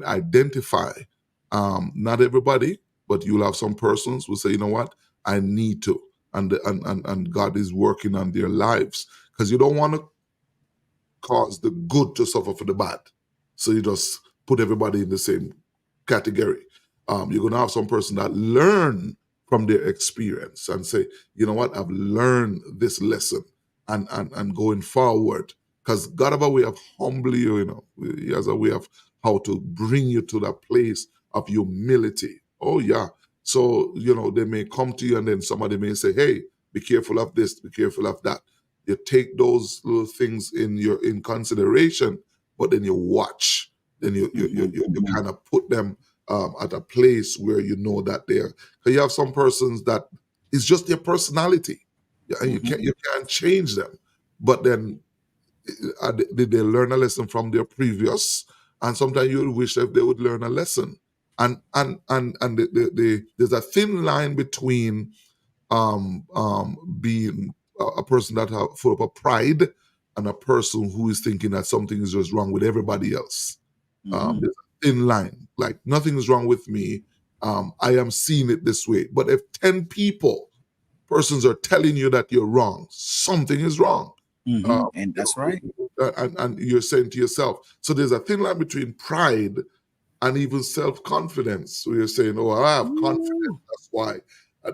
identify. Not everybody, but you'll have some persons who say, "You know what, I need to," and God is working on their lives, because you don't want to cause the good to suffer for the bad. So you just put everybody in the same category. You're going to have some person that learn from their experience and say, you know what, I've learned this lesson, and going forward, because God have a way of humbling you, He has a way of how to bring you to that place of humility. Oh yeah. So, they may come to you and then somebody may say, hey, be careful of this, be careful of that. You take those little things in consideration, but then you watch. Then you kind of put them at a place where you know that they're. Because you have some persons that it's just their personality, and you can't change them. But then did they learn a lesson from their previous? And sometimes you would wish that they would learn a lesson. And there's a thin line between being a person that have full of pride and a person who is thinking that something is just wrong with everybody else. There's a thin line, like nothing is wrong with me. I am seeing it this way. But if 10 persons are telling you that you're wrong, something is wrong. And that's right. And you're saying to yourself, so there's a thin line between pride and even self-confidence. So you're saying, oh, I have confidence.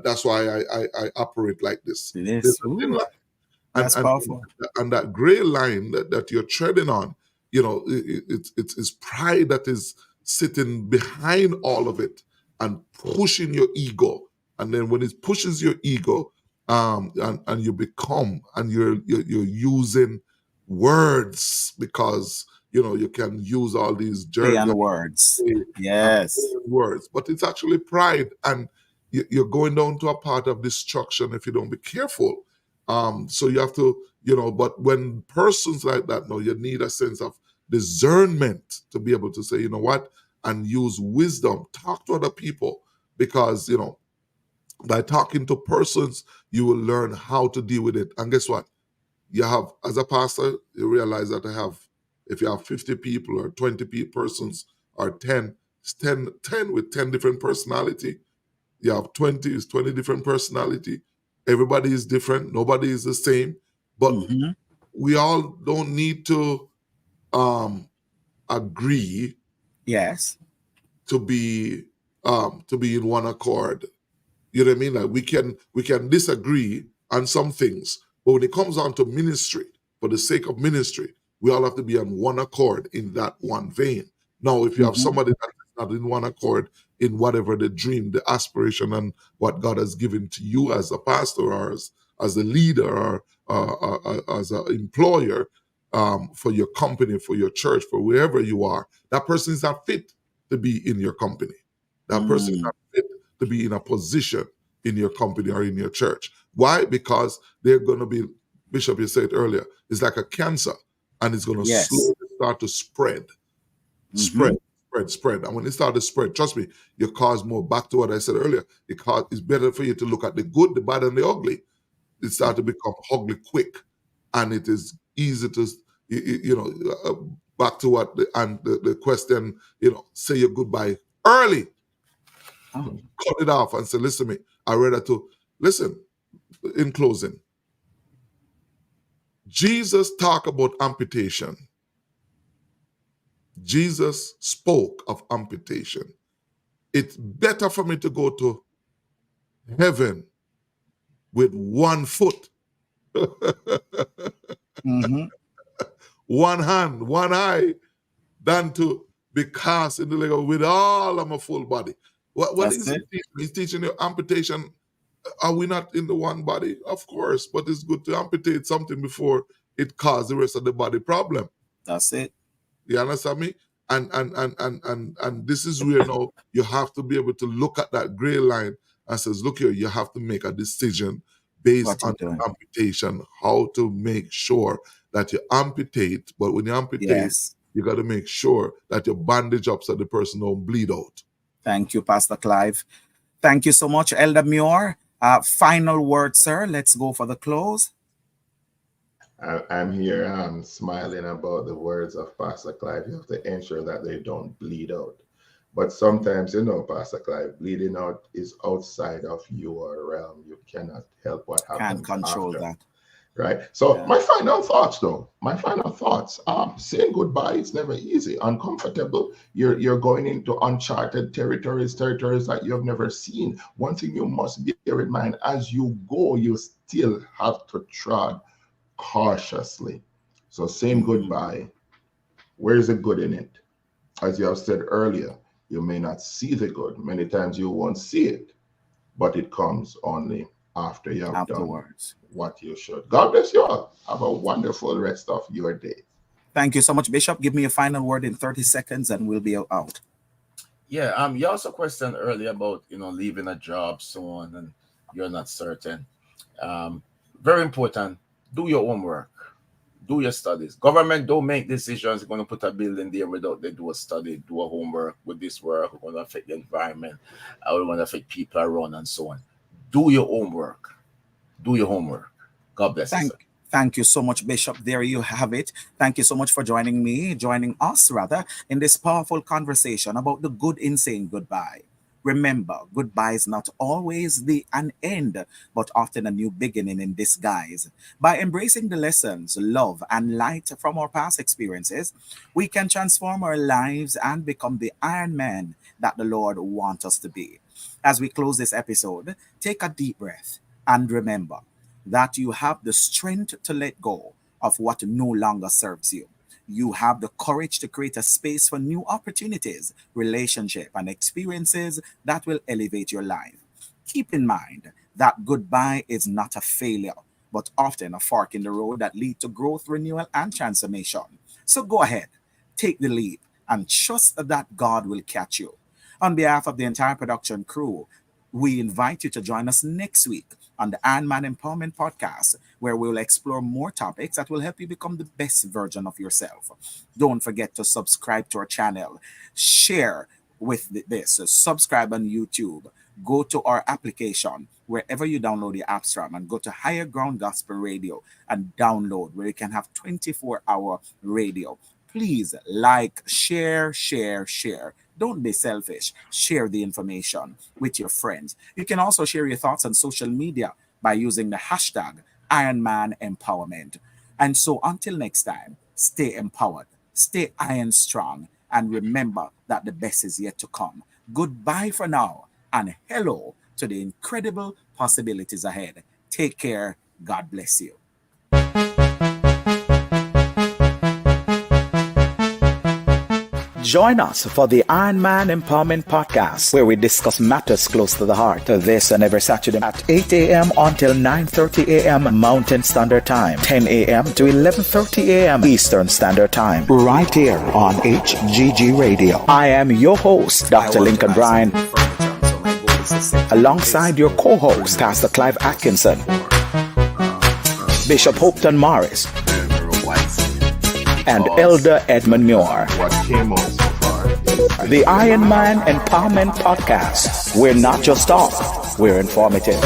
That's why I operate like this. There's a thin line. That's powerful. And that gray line that you're treading on, it's pride that is sitting behind all of it and pushing your ego. And then when it pushes your ego, and you become, and you're using words, because you can use all these jargon words. Yes, words, but it's actually pride, and you're going down to a part of destruction if you don't be careful. So you have to, but when persons like that, no, you need a sense of discernment to be able to say, you know what, and use wisdom. Talk to other people, because by talking to persons, you will learn how to deal with it. And guess what? You have, as a pastor, you realize that if you have 50 people or 20 persons or 10, it's 10 with 10 different personality. You have 20, it's 20 different personality. Everybody is different. Nobody is the same. But we all don't need to agree. Yes. To be in one accord. You know what I mean? Like we can disagree on some things, but when it comes down to ministry, for the sake of ministry, we all have to be on one accord in that one vein. Now, if you have somebody that is not in one accord in whatever the dream, the aspiration, and what God has given to you as a pastor or as a leader or as an employer, for your company, for your church, for wherever you are, that person is not fit to be in your company. That person is not fit to be in a position in your company or in your church. Why? Because they're going to be, Bishop, you said earlier, it's like a cancer, and it's going to slowly start to spread. Spread. And when it starts to spread, trust me, you cause more. Back to what I said earlier, it's better for you to look at the good, the bad, and the ugly. It starts to become ugly quick, and it is easy to, back to what the question, say your goodbye early. Cut it off and say, listen to me. I read to listen. In closing, Jesus talked about amputation. Jesus spoke of amputation. It's better for me to go to heaven with one foot, one hand, one eye, than to be cast in the lake with all of my full body. What is he teaching? He's teaching you amputation. Are we not in the one body? Of course, but it's good to amputate something before it causes the rest of the body problem. That's it. You understand me? And this is where now you have to be able to look at that gray line and says, look here, you have to make a decision based on amputation, how to make sure that you amputate. But when you amputate, you got to make sure that you bandage up so the person don't bleed out. Thank you, Pastor Clive. Thank you so much, Elder Muir. Final word, sir. Let's go for the close. I'm here smiling about the words of Pastor Clive. You have to ensure that they don't bleed out. But sometimes, Pastor Clive, bleeding out is outside of your realm. You cannot help what happens. Can't control that. right? So Yeah. my final thoughts, saying goodbye is never easy, uncomfortable. You're going into uncharted territories that you have never seen. One thing you must bear in mind, as you go, you still have to trod cautiously. So saying goodbye, where's the good in it? As you have said earlier, you may not see the good. Many times you won't see it, but it comes only after you have Afterwards. done what you should. God bless you all. Have a wonderful rest of your day. Thank you so much, Bishop. Give me a final word in 30 seconds and we'll be out. Yeah, you also questioned earlier about leaving a job soon and you're not certain. Very important. Do your homework. Do your studies. Government don't make decisions. They're going to put a building there without they do a study, do a homework. With this work, we're going to affect the environment. We're going to affect people around and so on. Do your homework. Do your homework. God bless you. Thank you so much, Bishop. There you have it. Thank you so much for joining us in this powerful conversation about the good in saying goodbye. Remember, goodbye is not always an end, but often a new beginning in disguise. By embracing the lessons, love, and light from our past experiences, we can transform our lives and become the Iron Man that the Lord wants us to be. As we close this episode, take a deep breath and remember that you have the strength to let go of what no longer serves you. You have the courage to create a space for new opportunities, relationships, and experiences that will elevate your life. Keep in mind that goodbye is not a failure, but often a fork in the road that leads to growth, renewal, and transformation. So go ahead, take the leap, and trust that God will catch you. On behalf of the entire production crew, we invite you to join us next week on the Iron Man Empowerment Podcast, where we'll explore more topics that will help you become the best version of yourself. Don't forget to subscribe to our channel, share with this, subscribe on YouTube, go to our application, wherever you download the apps from, and go to Higher Ground Gospel Radio and download where you can have 24-hour radio. Please like, share. Don't be selfish. Share the information with your friends. You can also share your thoughts on social media by using the hashtag IronManEmpowerment. And so until next time, stay empowered, stay iron strong, and remember that the best is yet to come. Goodbye for now, and hello to the incredible possibilities ahead. Take care. God bless you. Join us for the Iron Man Empowerment Podcast, where we discuss matters close to the heart. This and every Saturday at 8 a.m. until 9:30 a.m. Mountain Standard Time, 10 a.m. to 11:30 a.m. Eastern Standard Time, right here on HGG Radio. I am your host, Dr. Lincoln Bryan, alongside your co-host, Pastor Clive Atkinson, Bishop Hopeton Morris, and Elder Edmund Muir. The Iron Man Empowerment Podcast. We're not just talk, we're informative.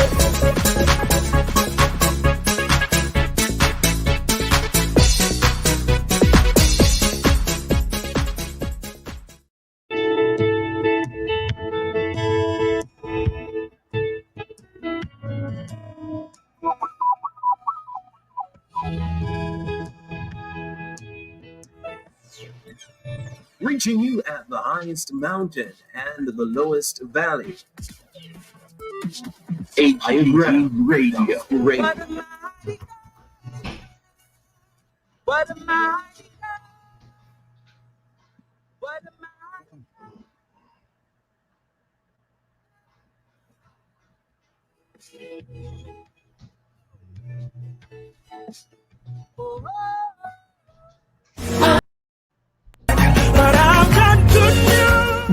Reaching you at the highest mountain and the lowest valley. HGG Radio. What am I?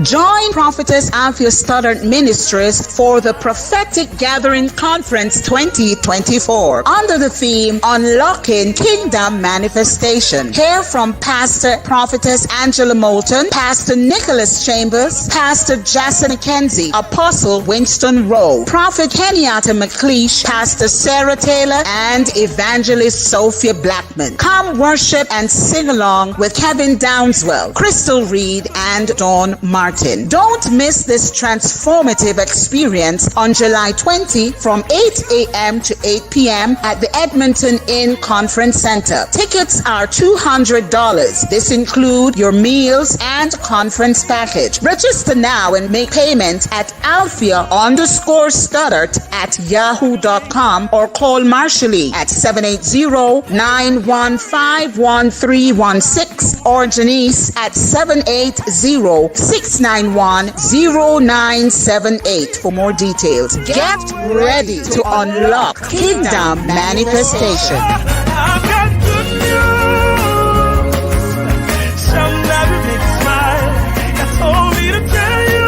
Join Prophetess Althea Stoddard Ministries for the Prophetic Gathering Conference 2024 under the theme Unlocking Kingdom Manifestation. Hear from Pastor Prophetess Angela Moulton, Pastor Nicholas Chambers, Pastor Jason McKenzie, Apostle Winston Rowe, Prophet Kenyatta McLeish, Pastor Sarah Taylor, and Evangelist Sophia Blackman. Come worship and sing along with Kevin Downswell, Crystal Reed, and Dawn Martin. Martin. Don't miss this transformative experience on July 20 from 8 a.m. to 8 p.m. at the Edmonton Inn Conference Center. Tickets are $200. This includes your meals and conference package. Register now and make payment at alfia_studdart@yahoo.com or call Marshallie at 780-915-1316 or Janice at 780-691-0978 for more details. Get ready to unlock Kingdom Manifestation. I've got good news. Somebody make me smile. God told me to tell you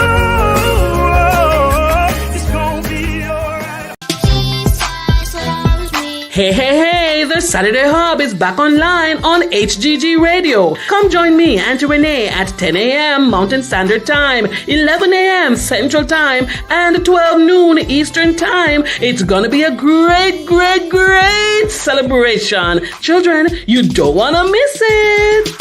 it's gonna be alright. Hey, hey, hey, the Saturday Hub is back online on HGG Radio. Come join me, Auntie Renee, at 10 a.m. Mountain Standard Time, 11 a.m. Central Time, and 12 noon Eastern Time. It's gonna be a great, great, great celebration. Children, you don't want to miss it.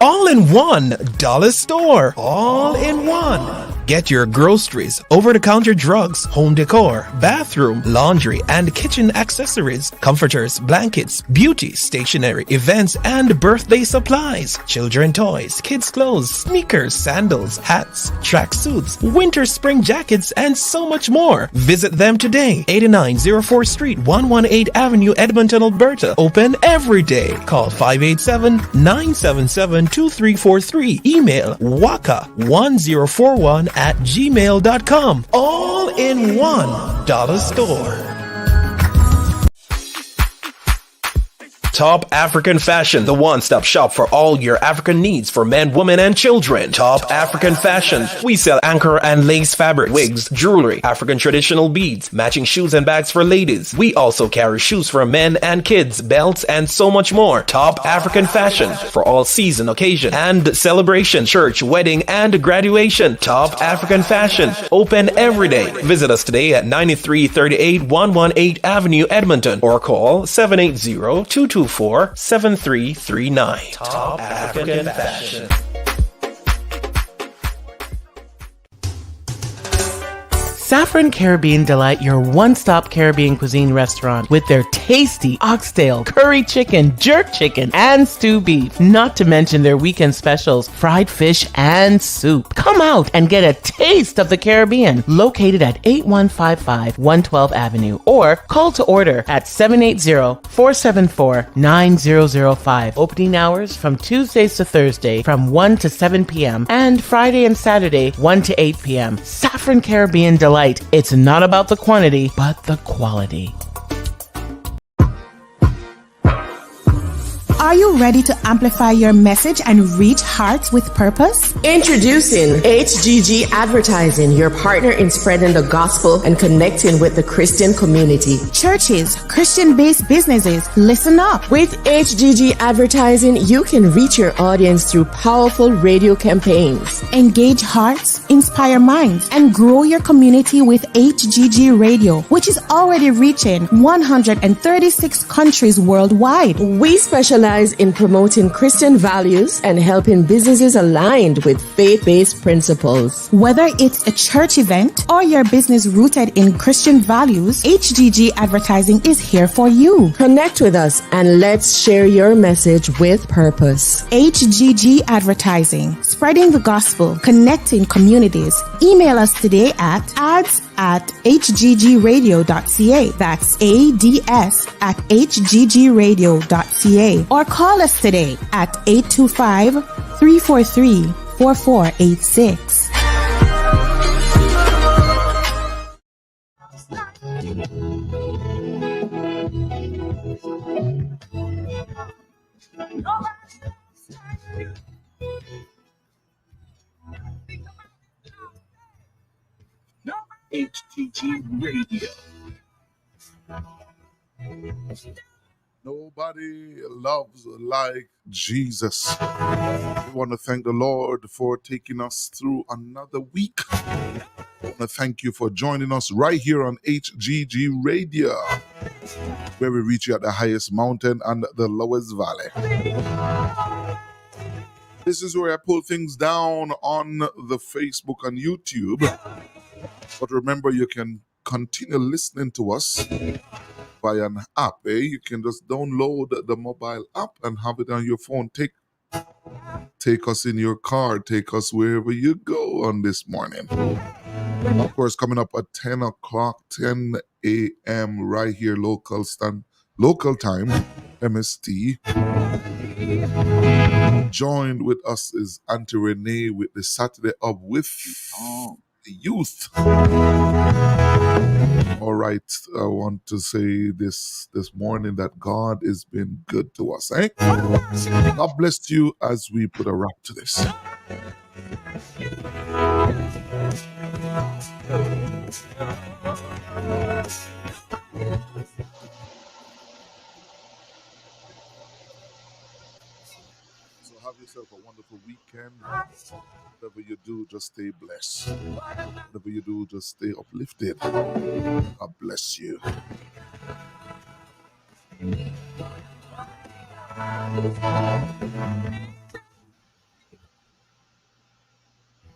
All in one dollar store. All in one. Get your groceries, over-the-counter drugs, home decor, bathroom, laundry, and kitchen accessories, comforters, blankets, beauty, stationery, events, and birthday supplies, children toys, kids clothes, sneakers, sandals, hats, tracksuits, winter spring jackets, and so much more. Visit them today. 8904 Street, 118 Avenue, Edmonton, Alberta. Open every day. Call 587-977-2343. Email waka1041@gmail.com. All in one dollar store. Top African Fashion, the one-stop shop for all your African needs for men, women, and children. Top African Fashion. We sell anchor and lace fabrics, wigs, jewelry, African traditional beads, matching shoes and bags for ladies. We also carry shoes for men and kids, belts, and so much more. Top African Fashion for all season, occasion, and celebration, church, wedding, and graduation. Top African Fashion. Open every day. Visit us today at 9338 118 Avenue, Edmonton, or call 780-224-7339. Top African Fashion. Saffron Caribbean delight your one-stop Caribbean cuisine restaurant with their tasty oxtail, curry chicken, jerk chicken, and stew beef. Not to mention their weekend specials, fried fish and soup. Come out and get a taste of the Caribbean. Located at 8155 112 Avenue or call to order at 780-474-9005. Opening hours from Tuesdays to Thursday from 1 to 7 p.m. and Friday and Saturday 1 to 8 p.m. Saffron Caribbean delight. It's not about the quantity, but the quality. Are you ready to amplify your message and reach hearts with purpose? Introducing HGG Advertising, your partner in spreading the gospel and connecting with the Christian community. Churches, Christian-based businesses, listen up. With HGG Advertising, you can reach your audience through powerful radio campaigns. Engage hearts, inspire minds, and grow your community with HGG Radio, which is already reaching 136 countries worldwide. We specialize in promoting Christian values and helping businesses aligned with faith-based principles. Whether it's a church event or your business rooted in Christian values, HGG Advertising is here for you. Connect with us and let's share your message with purpose. HGG Advertising, spreading the gospel, connecting communities. Email us today at ads@hggradio.ca. That's ads@hggradio.ca. Or call us today at 825-343-4486. HGG Radio. Nobody loves like Jesus. We want to thank the Lord for taking us through another week. I want to thank you for joining us right here on HGG Radio, where we reach you at the highest mountain and the lowest valley. This is where I pull things down on the Facebook and YouTube. But remember, you can continue listening to us via an app. You can just download the mobile app and have it on your phone. Take us in your car. Take us wherever you go on this morning. Of course, coming up at 10 o'clock, 10 a.m. right here, local time, MST. Joined with us is Auntie Renee with the Saturday Up with the Youth. All right, I want to say this morning that God has been good to us. God bless you as we put a wrap to this. So have yourself a wonderful weekend. Whatever you do, just stay blessed. Whatever you do, just stay uplifted. God bless you.